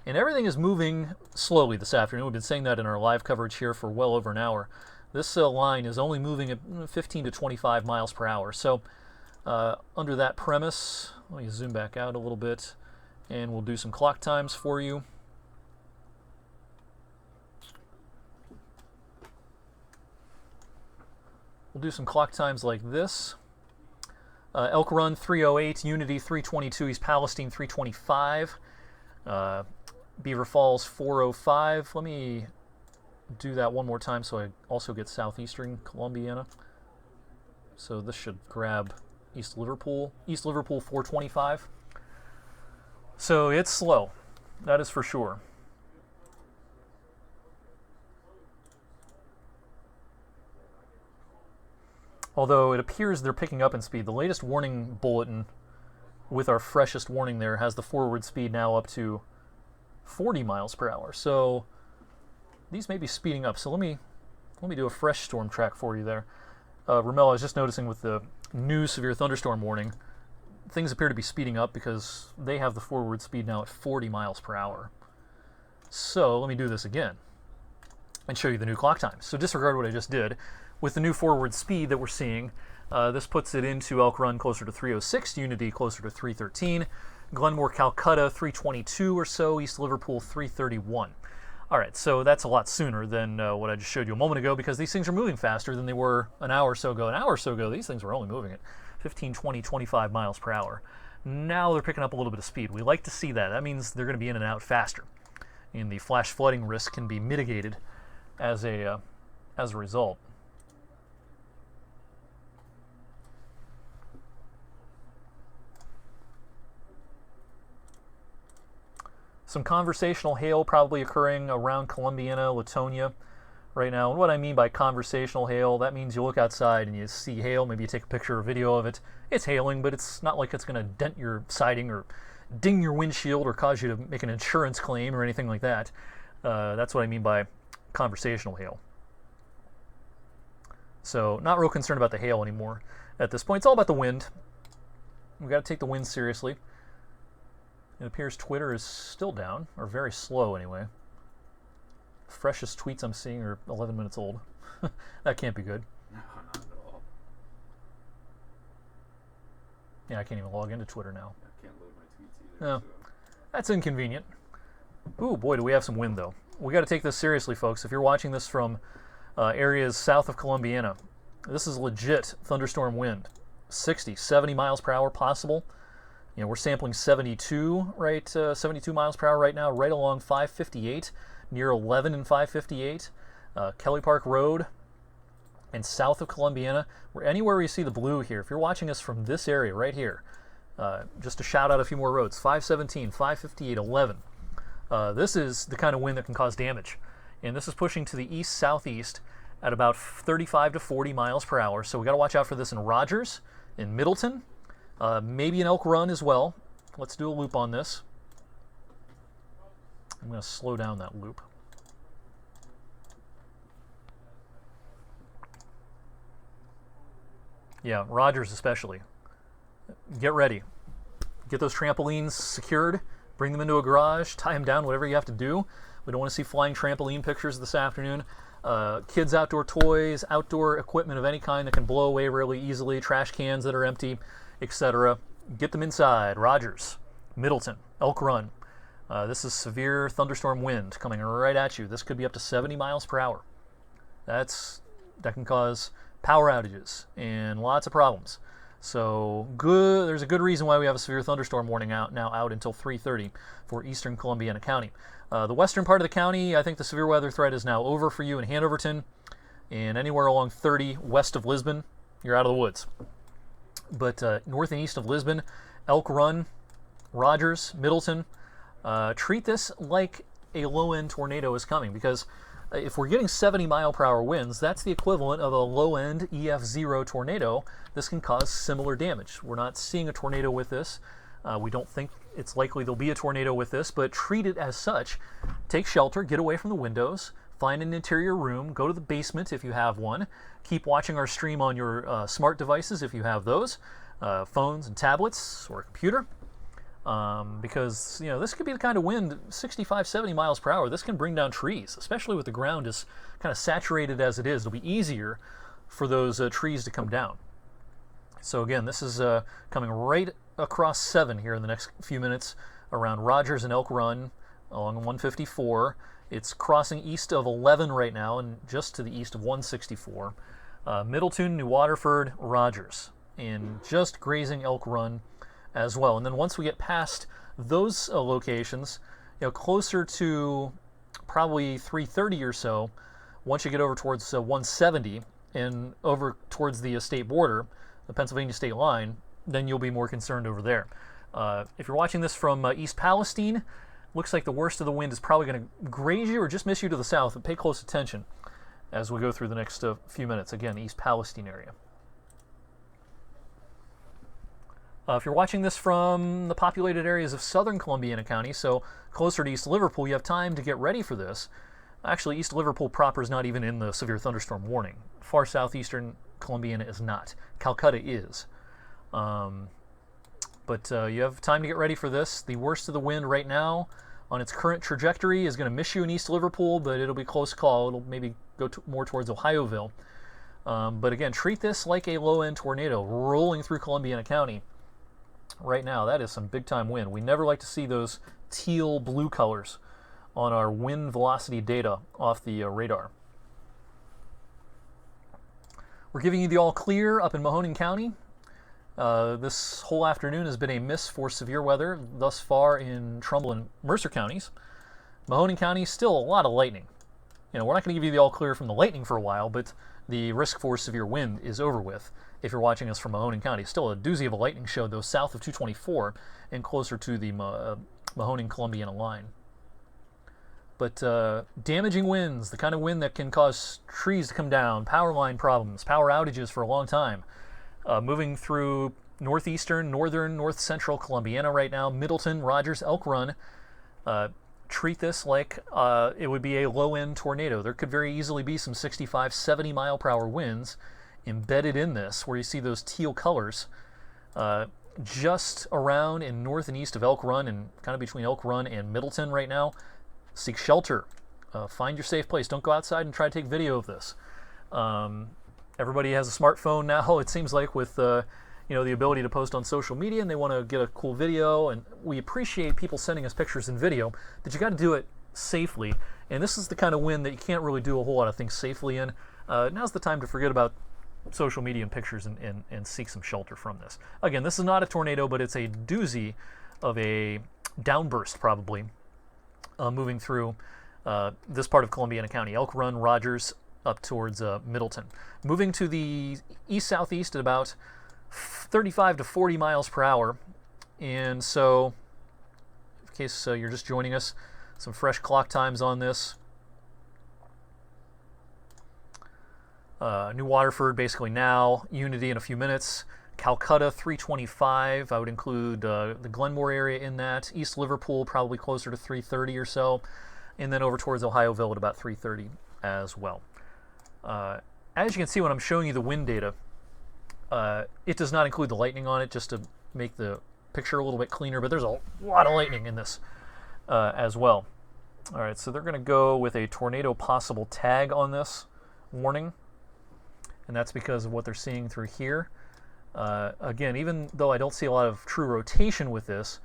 And everything is moving slowly this afternoon. We've been saying that in our live coverage here for well over an hour. This line is only moving at 15 to 25 miles per hour. So under that premise, let me zoom back out a little bit, and we'll do some clock times for you. We'll do some clock times like this. Elk Run 308, Unity 322, East Palestine 325, Beaver Falls 405. Let me do that one more time so I also get southeastern Columbiana. So this should grab East Liverpool 425. So it's slow, that is for sure. Although it appears they're picking up in speed. The latest warning bulletin with our freshest warning there has the forward speed now up to 40 miles per hour. So these may be speeding up. So let me do a fresh storm track for you there. Ramel, I was just noticing with the new severe thunderstorm warning, things appear to be speeding up because they have the forward speed now at 40 miles per hour. So let me do this again and show you the new clock time. So disregard what I just did. With the new forward speed that we're seeing, this puts it into Elk Run closer to 306, Unity closer to 313, Glenmore, Calcutta 322 or so, East Liverpool 331. All right, so that's a lot sooner than what I just showed you a moment ago, because these things are moving faster than they were an hour or so ago. An hour or so ago, these things were only moving at 15, 20, 25 miles per hour. Now they're picking up a little bit of speed. We like to see that. That means they're going to be in and out faster, and the flash flooding risk can be mitigated as a result. Some conversational hail probably occurring around Columbiana, Latonia right now. And what I mean by conversational hail, that means you look outside and you see hail, maybe you take a picture or video of it. It's hailing, but it's not like it's going to dent your siding or ding your windshield or cause you to make an insurance claim or anything like that. That's what I mean by conversational hail. So not real concerned about the hail anymore at this point. It's all about the wind. We've got to take the wind seriously. It appears Twitter is still down, or very slow anyway. The freshest tweets I'm seeing are 11 minutes old. That can't be good. No, not at all. Yeah, I can't even log into Twitter now. I can't load my tweets either. No. So. That's inconvenient. Ooh, boy, do we have some wind, though. We got to take this seriously, folks. If you're watching this from areas south of Columbiana, this is legit thunderstorm wind. 60, 70 miles per hour possible. You know, we're sampling 72, right? 72 miles per hour right now, right along 558, near 11 and 558, Kelly Park Road, and south of Columbiana. Anywhere where you see the blue here, if you're watching us from this area right here, just to shout out a few more roads, 517, 558, 11. This is the kind of wind that can cause damage. And this is pushing to the east-southeast at about 35 to 40 miles per hour. So we got to watch out for this in Rogers, in Middleton, maybe in Elk Run as well. Let's do a loop on this. I'm going to slow down that loop. Yeah, Rogers especially. Get ready. Get those trampolines secured. Bring them into a garage. Tie them down, whatever you have to do. We don't want to see flying trampoline pictures this afternoon. Kids' outdoor toys, outdoor equipment of any kind that can blow away really easily, trash cans that are empty, etc. Get them inside. Rogers, Middleton, Elk Run. This is severe thunderstorm wind coming right at you. This could be up to 70 miles per hour. That can cause power outages and lots of problems. So good. There's a good reason why we have a severe thunderstorm warning out until 3:30 for eastern Columbiana County. The western part of the county, I think the severe weather threat is now over for you in Hanoverton, and anywhere along 30 west of Lisbon, you're out of the woods. But north and east of Lisbon, Elk Run, Rogers, Middleton, treat this like a low-end tornado is coming, because if we're getting 70 mile per hour winds, that's the equivalent of a low-end EF0 tornado. This can cause similar damage. We're not seeing a tornado with this. We don't think it's likely there'll be a tornado with this, but treat it as such. Take shelter, get away from the windows, find an interior room, go to the basement if you have one. Keep watching our stream on your smart devices if you have those, phones and tablets or a computer. Because this could be the kind of wind, 65, 70 miles per hour. This can bring down trees, especially with the ground as kind of saturated as it is. It'll be easier for those trees to come down. So again, this is coming right across 7 here in the next few minutes around Rogers and Elk Run along 154. It's crossing east of 11 right now and just to the east of 164. Middleton, New Waterford, Rogers, and just grazing Elk Run as well. And then once we get past those locations, closer to probably 3:30 or so, once you get over towards 170 and over towards the state border, the Pennsylvania state line, then you'll be more concerned over there. If you're watching this from East Palestine, looks like the worst of the wind is probably going to graze you or just miss you to the south, but pay close attention as we go through the next few minutes. Again, East Palestine area. If you're watching this from the populated areas of southern Columbiana County, so closer to East Liverpool, you have time to get ready for this. Actually, East Liverpool proper is not even in the severe thunderstorm warning. Far southeastern Columbiana is not. Calcutta is. But you have time to get ready for this. The worst of the wind right now on its current trajectory is going to miss you in East Liverpool, but it'll be a close call. It'll maybe go more towards Ohioville. But again, treat this like a low-end tornado rolling through Columbiana County. Right now, that is some big-time wind. We never like to see those teal blue colors on our wind velocity data off the radar. We're giving you the all clear up in Mahoning County. This whole afternoon has been a miss for severe weather thus far in Trumbull and Mercer counties. Mahoning County, still a lot of lightning. We're not going to give you the all clear from the lightning for a while, but the risk for severe wind is over with if you're watching us from Mahoning County. Still a doozy of a lightning show, though, south of 224 and closer to the Mahoning-Columbiana line. But damaging winds, the kind of wind that can cause trees to come down, power line problems, power outages for a long time. Moving through northeastern, northern, north central Columbiana right now, Middleton, Rogers, Elk Run. Treat this like it would be a low-end tornado. There could very easily be some 65, 70 mile per hour winds embedded in this, where you see those teal colors just around in north and east of Elk Run and kind of between Elk Run and Middleton right now. Seek shelter. Find your safe place. Don't go outside and try to take video of this. Everybody has a smartphone now, it seems like, with the ability to post on social media, and they want to get a cool video, and we appreciate people sending us pictures and video, but you got to do it safely, and this is the kind of wind that you can't really do a whole lot of things safely in. Now's the time to forget about social media and pictures and seek some shelter from this. Again, this is not a tornado, but it's a doozy of a downburst, probably, moving through this part of Columbiana County. Elk Run, Rogers, up towards Middleton. Moving to the east-southeast at about 35 to 40 miles per hour. And so, in case you're just joining us, some fresh clock times on this. New Waterford basically now, Unity in a few minutes, Calcutta 325, I would include the Glenmore area in that, East Liverpool probably closer to 330 or so, and then over towards Ohioville at about 330 as well. As you can see when I'm showing you the wind data, it does not include the lightning on it, just to make the picture a little bit cleaner, but there's a lot of lightning in this as well. All right, so they're going to go with a tornado possible tag on this warning, and that's because of what they're seeing through here. Again, even though I don't see a lot of true rotation with this,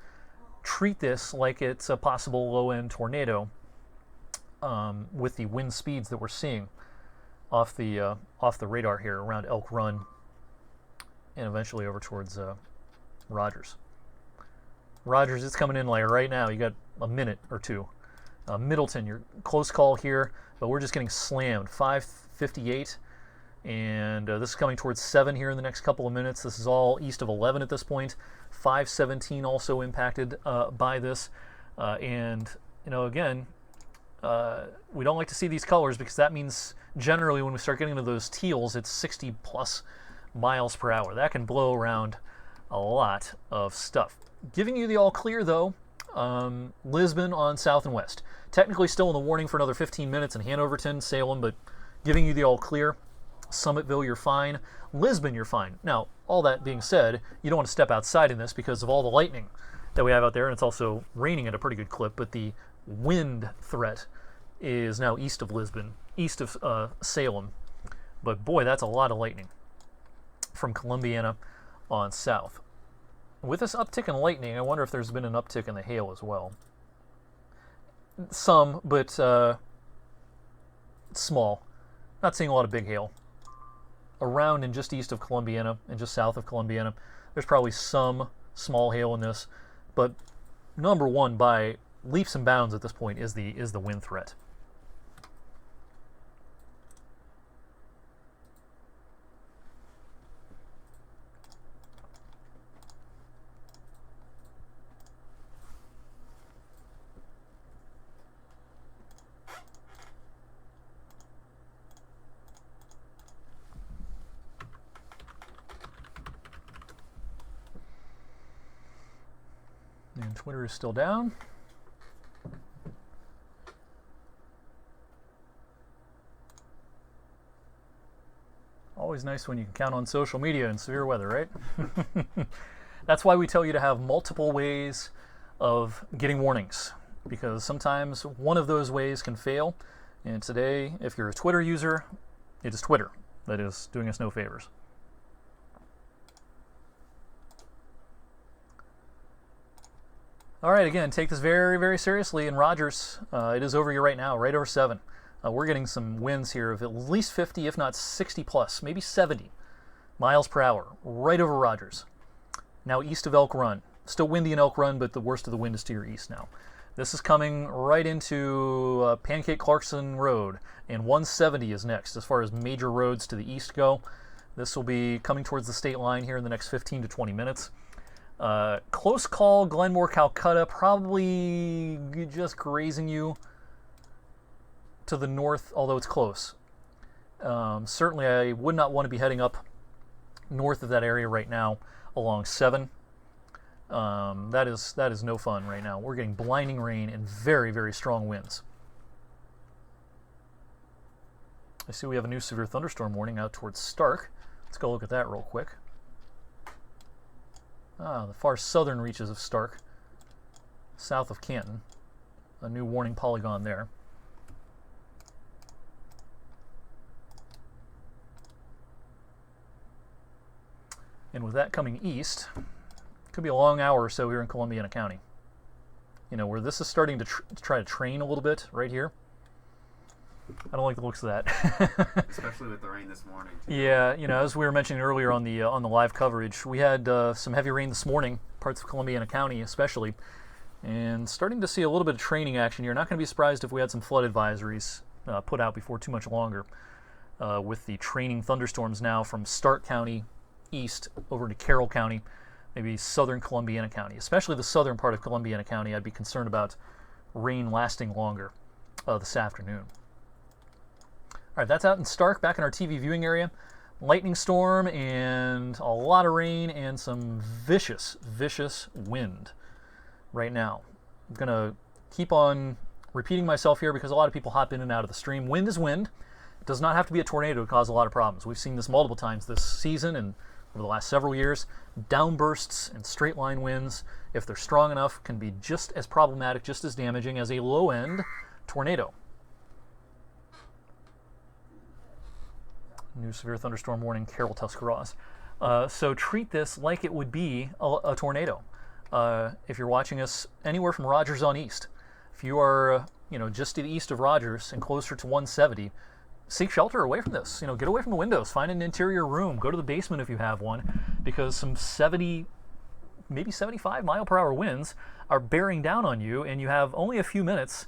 treat this like it's a possible low-end tornado with the wind speeds that we're seeing off the radar here around Elk Run and eventually over towards Rogers. Rogers, it's coming in like right now. You got a minute or two. Middleton, your close call here, but we're just getting slammed. 5:58, and this is coming towards 7 here in the next couple of minutes. This is all east of 11 at this point. 5:17 also impacted by this, and again, we don't like to see these colors because that means generally when we start getting into those teals, it's 60 plus miles per hour. That can blow around a lot of stuff. Giving you the all clear though, Lisbon on south and west. Technically still in the warning for another 15 minutes in Hanoverton, Salem, but giving you the all clear. Summitville, you're fine. Lisbon, you're fine. Now, all that being said, you don't want to step outside in this because of all the lightning that we have out there, and it's also raining at a pretty good clip, but the wind threat is now east of Lisbon, east of Salem. But boy, that's a lot of lightning from Columbiana on south. With this uptick in lightning, I wonder if there's been an uptick in the hail as well. Some, but small. Not seeing a lot of big hail. Around and just east of Columbiana and just south of Columbiana, there's probably some small hail in this, but number one by leaps and bounds at this point is the wind threat. And Twitter is still down. Always nice when you can count on social media in severe weather, right? That's why we tell you to have multiple ways of getting warnings, because sometimes one of those ways can fail. And today, if you're a Twitter user, it is Twitter that is doing us no favors. All right, again, take this very, very seriously. In Rogers, it is over here right now, right over 7. We're getting some winds here of at least 50, if not 60 plus, maybe 70 miles per hour, right over Rogers. Now east of Elk Run. Still windy in Elk Run, but the worst of the wind is to your east now. This is coming right into Pancake Clarkson Road, and 170 is next as far as major roads to the east go. This will be coming towards the state line here in the next 15 to 20 minutes. Close call, Glenmore, Calcutta, probably just grazing you to the north, although it's close. Certainly I would not want to be heading up north of that area right now along 7. That is no fun right now. We're getting blinding rain and very, very strong winds. I see we have a new severe thunderstorm warning out towards Stark. Let's go look at that real quick. The far southern reaches of Stark, south of Canton. A new warning polygon there. And with that coming east, could be a long hour or so here in Columbiana County. You know, where this is starting to try to train a little bit right here. I don't like the looks of that. Especially with the rain this morning. Too. Yeah, you know, as we were mentioning earlier on the live coverage, we had some heavy rain this morning, parts of Columbiana County especially, and starting to see a little bit of training action. You're not going to be surprised if we had some flood advisories put out before too much longer with the training thunderstorms now from Stark County east over to Carroll County, maybe southern Columbiana County. Especially the southern part of Columbiana County, I'd be concerned about rain lasting longer this afternoon. All right, that's out in Stark, back in our TV viewing area. Lightning storm and a lot of rain and some vicious, vicious wind right now. I'm going to keep on repeating myself here because a lot of people hop in and out of the stream. Wind is wind. It does not have to be a tornado to cause a lot of problems. We've seen this multiple times this season and over the last several years. Downbursts and straight line winds, if they're strong enough, can be just as problematic, just as damaging as a low-end tornado. New severe thunderstorm warning, Carroll, Tuscarawas. So treat this like it would be a tornado. If you're watching us anywhere from Rogers on east, if you are just to the east of Rogers and closer to 170, seek shelter away from this. Get away from the windows. Find an interior room. Go to the basement if you have one, because some 70, maybe 75 mile per hour winds are bearing down on you, and you have only a few minutes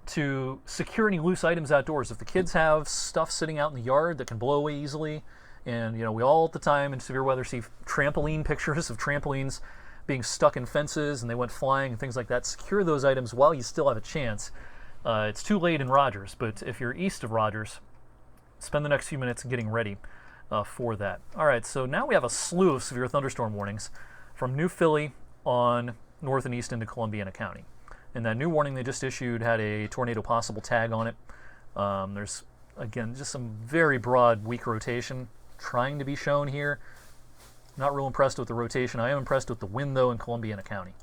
to secure any loose items outdoors. If the kids have stuff sitting out in the yard that can blow away easily, and we all at the time in severe weather see trampoline pictures of trampolines being stuck in fences and they went flying and things like that, secure those items while you still have a chance. It's too late in Rogers, but if you're east of Rogers, spend the next few minutes getting ready for that. All right, so now we have a slew of severe thunderstorm warnings from New Philly on north and east into Columbiana County. And that new warning they just issued had a tornado possible tag on it. There's, again, just some very broad weak rotation trying to be shown here. Not real impressed with the rotation. I am impressed with the wind, though, in Columbiana County.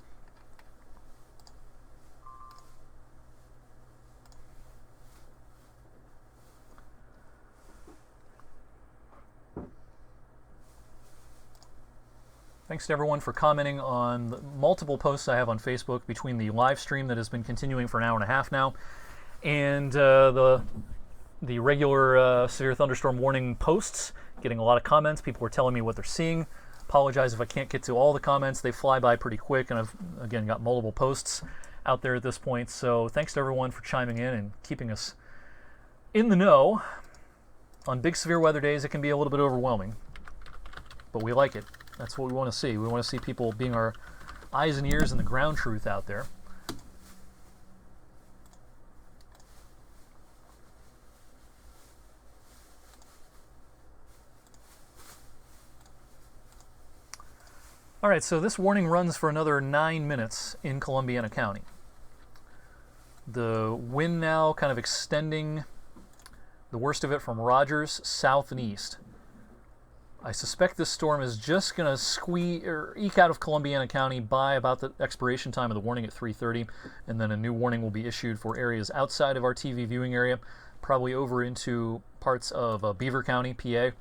Thanks to everyone for commenting on the multiple posts I have on Facebook between the live stream that has been continuing for an hour and a half now and the regular severe thunderstorm warning posts. Getting a lot of comments. People are telling me what they're seeing. Apologize if I can't get to all the comments. They fly by pretty quick, and I've, again, got multiple posts out there at this point. So thanks to everyone for chiming in and keeping us in the know. On big severe weather days, it can be a little bit overwhelming, but we like it. That's what we want to see. We want to see people being our eyes and ears and the ground truth out there. All right, so this warning runs for another 9 minutes in Columbiana County. The wind now kind of extending the worst of it from Rogers south and east. I suspect this storm is just going to eke out of Columbiana County by about the expiration time of the warning at 3:30, and then a new warning will be issued for areas outside of our TV viewing area, probably over into parts of Beaver County, PA.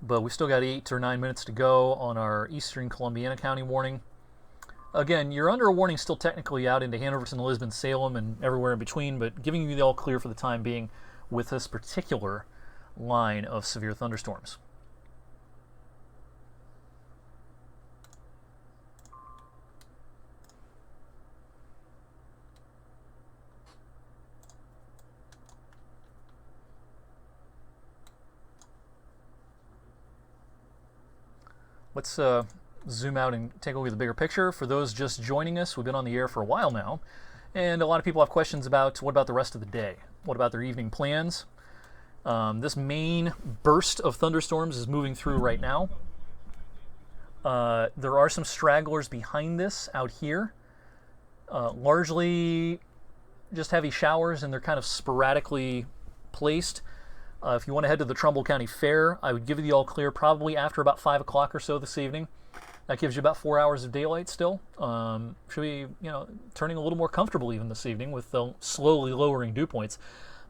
But we still got 8 or 9 minutes to go on our eastern Columbiana County warning. Again, you're under a warning still technically out into Hanoverton, Lisbon, Salem, and everywhere in between, but giving you the all clear for the time being with this particular line of severe thunderstorms. Let's zoom out and take a look at the bigger picture. For those just joining us, we've been on the air for a while now, and a lot of people have questions about what about the rest of the day? What about their evening plans? This main burst of thunderstorms is moving through right now. There are some stragglers behind this out here. Largely just heavy showers, and they're kind of sporadically placed. If you want to head to the Trumbull County Fair, I would give you the all clear probably after about 5 o'clock or so this evening. That gives you about 4 hours of daylight still. Should be, turning a little more comfortable even this evening with the slowly lowering dew points.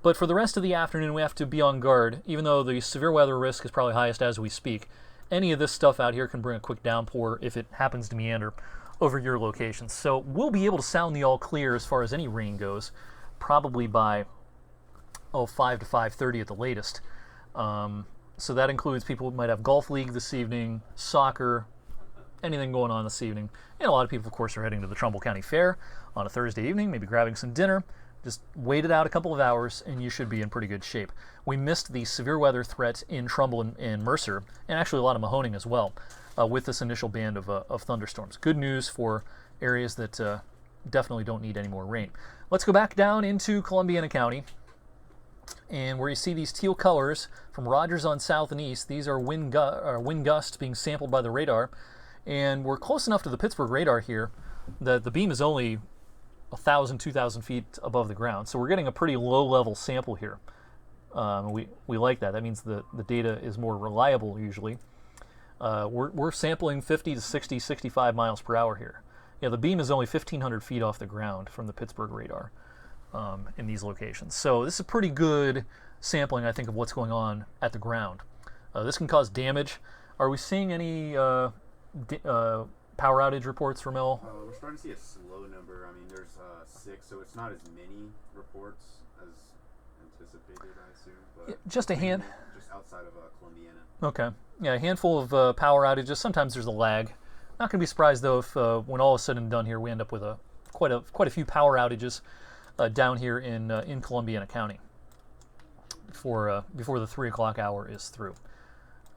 But for the rest of the afternoon, we have to be on guard, even though the severe weather risk is probably highest as we speak. Any of this stuff out here can bring a quick downpour if it happens to meander over your locations. So we'll be able to sound the all clear as far as any rain goes, probably by 5 to 5:30 at the latest. So that includes people who might have golf league this evening, soccer, anything going on this evening. And a lot of people, of course, are heading to the Trumbull County Fair on a Thursday evening, maybe grabbing some dinner. Just wait it out a couple of hours, and you should be in pretty good shape. We missed the severe weather threat in Trumbull and Mercer, and actually a lot of Mahoning as well, with this initial band of thunderstorms. Good news for areas that definitely don't need any more rain. Let's go back down into Columbiana County. And where you see these teal colors from Rogers on south and east, these are wind gusts being sampled by the radar. And we're close enough to the Pittsburgh radar here that the beam is only 1,000, 2,000 feet above the ground. So we're getting a pretty low-level sample here. We like that. That means the data is more reliable usually. We're sampling 50 to 60, 65 miles per hour here. Yeah, the beam is only 1,500 feet off the ground from the Pittsburgh radar. In these locations. So this is a pretty good sampling, I think, of what's going on at the ground. This can cause damage. Are we seeing any power outage reports, Ramil? We're starting to see a slow number. I mean, there's 6, so it's not as many reports as anticipated, I assume. But Yeah, just a hand. Just outside of Columbiana. Okay. Yeah, a handful of power outages. Sometimes there's a lag. Not going to be surprised, though, if when all is said and done here, we end up with quite a few power outages down here in Columbiana County before the 3 o'clock hour is through.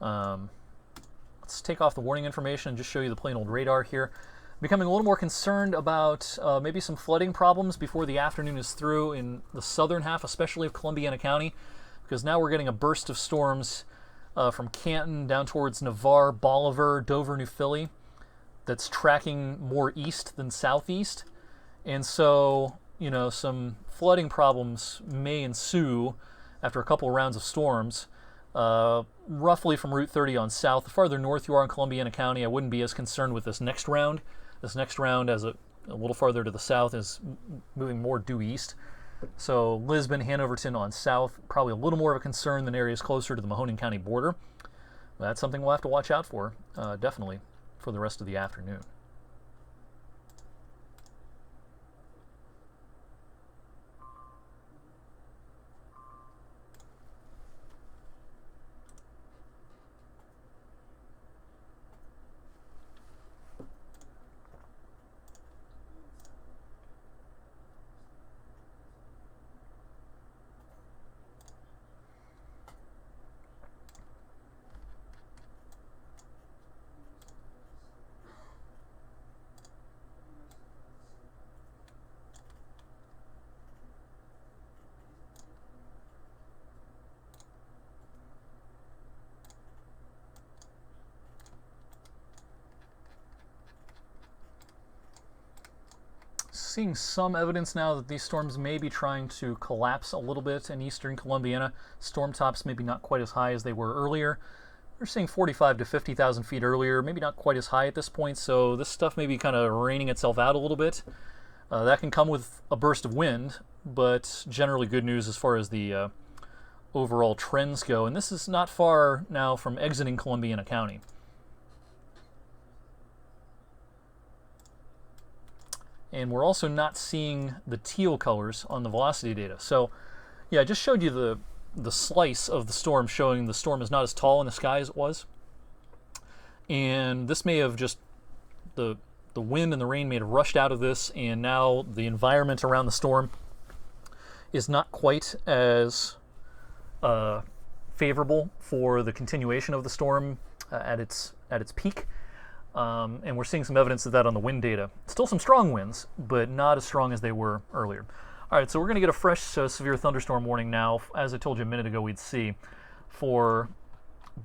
Let's take off the warning information and just show you the plain old radar here. Becoming a little more concerned about maybe some flooding problems before the afternoon is through in the southern half, especially of Columbiana County, because now we're getting a burst of storms from Canton down towards Navarre, Bolivar, Dover, New Philly that's tracking more east than southeast. And so some flooding problems may ensue after a couple of rounds of storms, roughly from Route 30 on south. The farther north you are in Columbiana County, I wouldn't be as concerned with this next round. This next round, as a little farther to the south, is moving more due east. So Lisbon, Hanoverton on south, probably a little more of a concern than areas closer to the Mahoning County border. That's something we'll have to watch out for, definitely, for the rest of the afternoon. Seeing some evidence now that these storms may be trying to collapse a little bit in eastern Columbiana. Storm tops maybe not quite as high as they were earlier. We're seeing 45 to 50,000 feet earlier, maybe not quite as high at this point, so this stuff may be kind of reining itself out a little bit. That can come with a burst of wind, but generally good news as far as the overall trends go. And this is not far now from exiting Columbiana County. and we're also not seeing the teal colors on the velocity data. So, yeah, I just showed you the slice of the storm showing the storm is not as tall in the sky as it was. And this may have just, the wind and the rain may have rushed out of this, and now the environment around the storm is not quite as favorable for the continuation of the storm at its peak. And we're seeing some evidence of that on the wind data. Still some strong winds, but not as strong as they were earlier. All right, so we're going to get a fresh severe thunderstorm warning now, as I told you a minute ago we'd see, for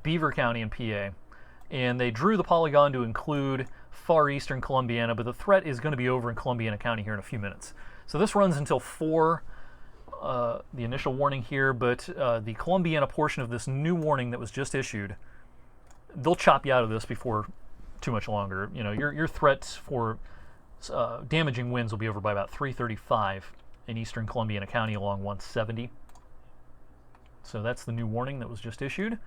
Beaver County and PA. And they drew the polygon to include far eastern Columbiana, but the threat is going to be over in Columbiana County here in a few minutes. So this runs until 4, the initial warning here, but the Columbiana portion of this new warning that was just issued, they'll chop you out of this before too much longer. You know, your threat for damaging winds will be over by about 3:35 in eastern Columbiana County along 170. So that's the new warning that was just issued.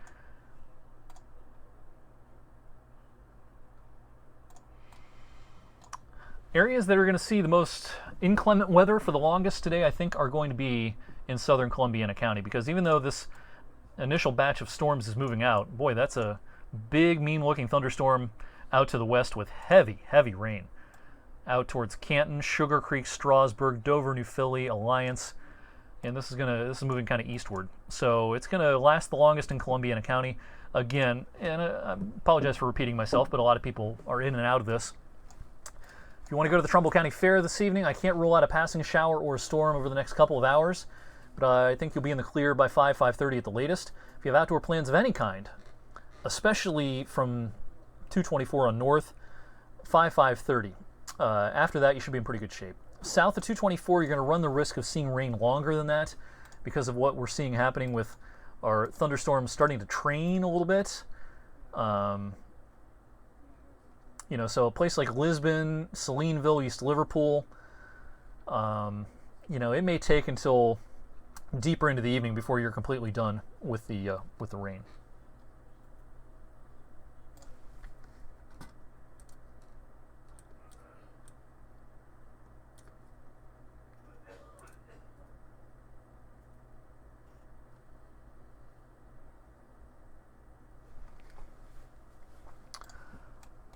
Areas that are going to see the most inclement weather for the longest today, I think, are going to be in southern Columbiana County, because even though this initial batch of storms is moving out, boy, that's a big, mean-looking thunderstorm out to the west with heavy, heavy rain. Out towards Canton, Sugar Creek, Strasburg, Dover, New Philly, Alliance, and this is moving kind of eastward. So it's going to last the longest in Columbiana County. Again, and I apologize for repeating myself, but a lot of people are in and out of this. If you want to go to the Trumbull County Fair this evening, I can't rule out a passing shower or a storm over the next couple of hours, but I think you'll be in the clear by 5:30 at the latest. If you have outdoor plans of any kind, especially from 224 on north, 5:30. After that, you should be in pretty good shape. South of 224, you're going to run the risk of seeing rain longer than that because of what we're seeing happening with our thunderstorms starting to train a little bit. You know, so a place like Lisbon, Salineville, East Liverpool, you know, it may take until deeper into the evening before you're completely done with the rain.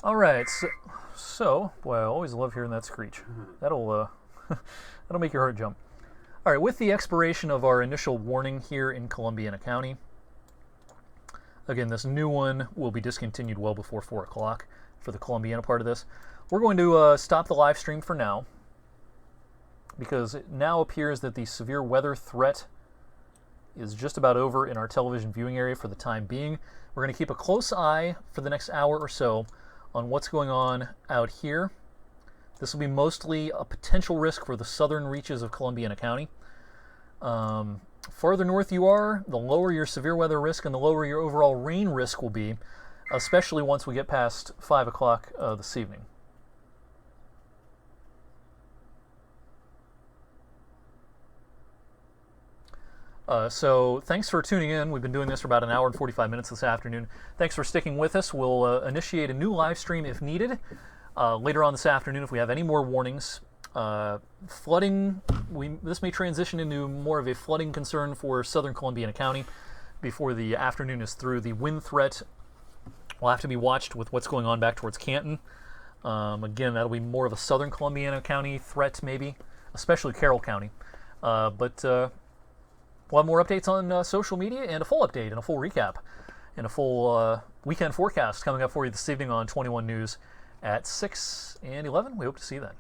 All right, so boy, I always love hearing that screech. That'll make your heart jump. All right, with the expiration of our initial warning here in Columbiana County, again, this new one will be discontinued well before 4 o'clock for the Columbiana part of this. We're going to stop the live stream for now because it now appears that the severe weather threat is just about over in our television viewing area for the time being. We're going to keep a close eye for the next hour or so on what's going on out here. This will be mostly a potential risk for the southern reaches of Columbiana County. Farther north you are, the lower your severe weather risk and the lower your overall rain risk will be, especially once we get past 5 o'clock this evening. So thanks for tuning in. We've been doing this for about an hour and 45 minutes this afternoon. Thanks for sticking with us. We'll initiate a new live stream if needed later on this afternoon if we have any more warnings. Flooding, this may transition into more of a flooding concern for southern Columbiana County before the afternoon is through. The wind threat will have to be watched with what's going on back towards Canton. Again, that'll be more of a southern Columbiana County threat maybe, especially Carroll County. But we'll have more updates on social media and a full update and a full recap and a full weekend forecast coming up for you this evening on 21 News at 6 and 11. We hope to see you then.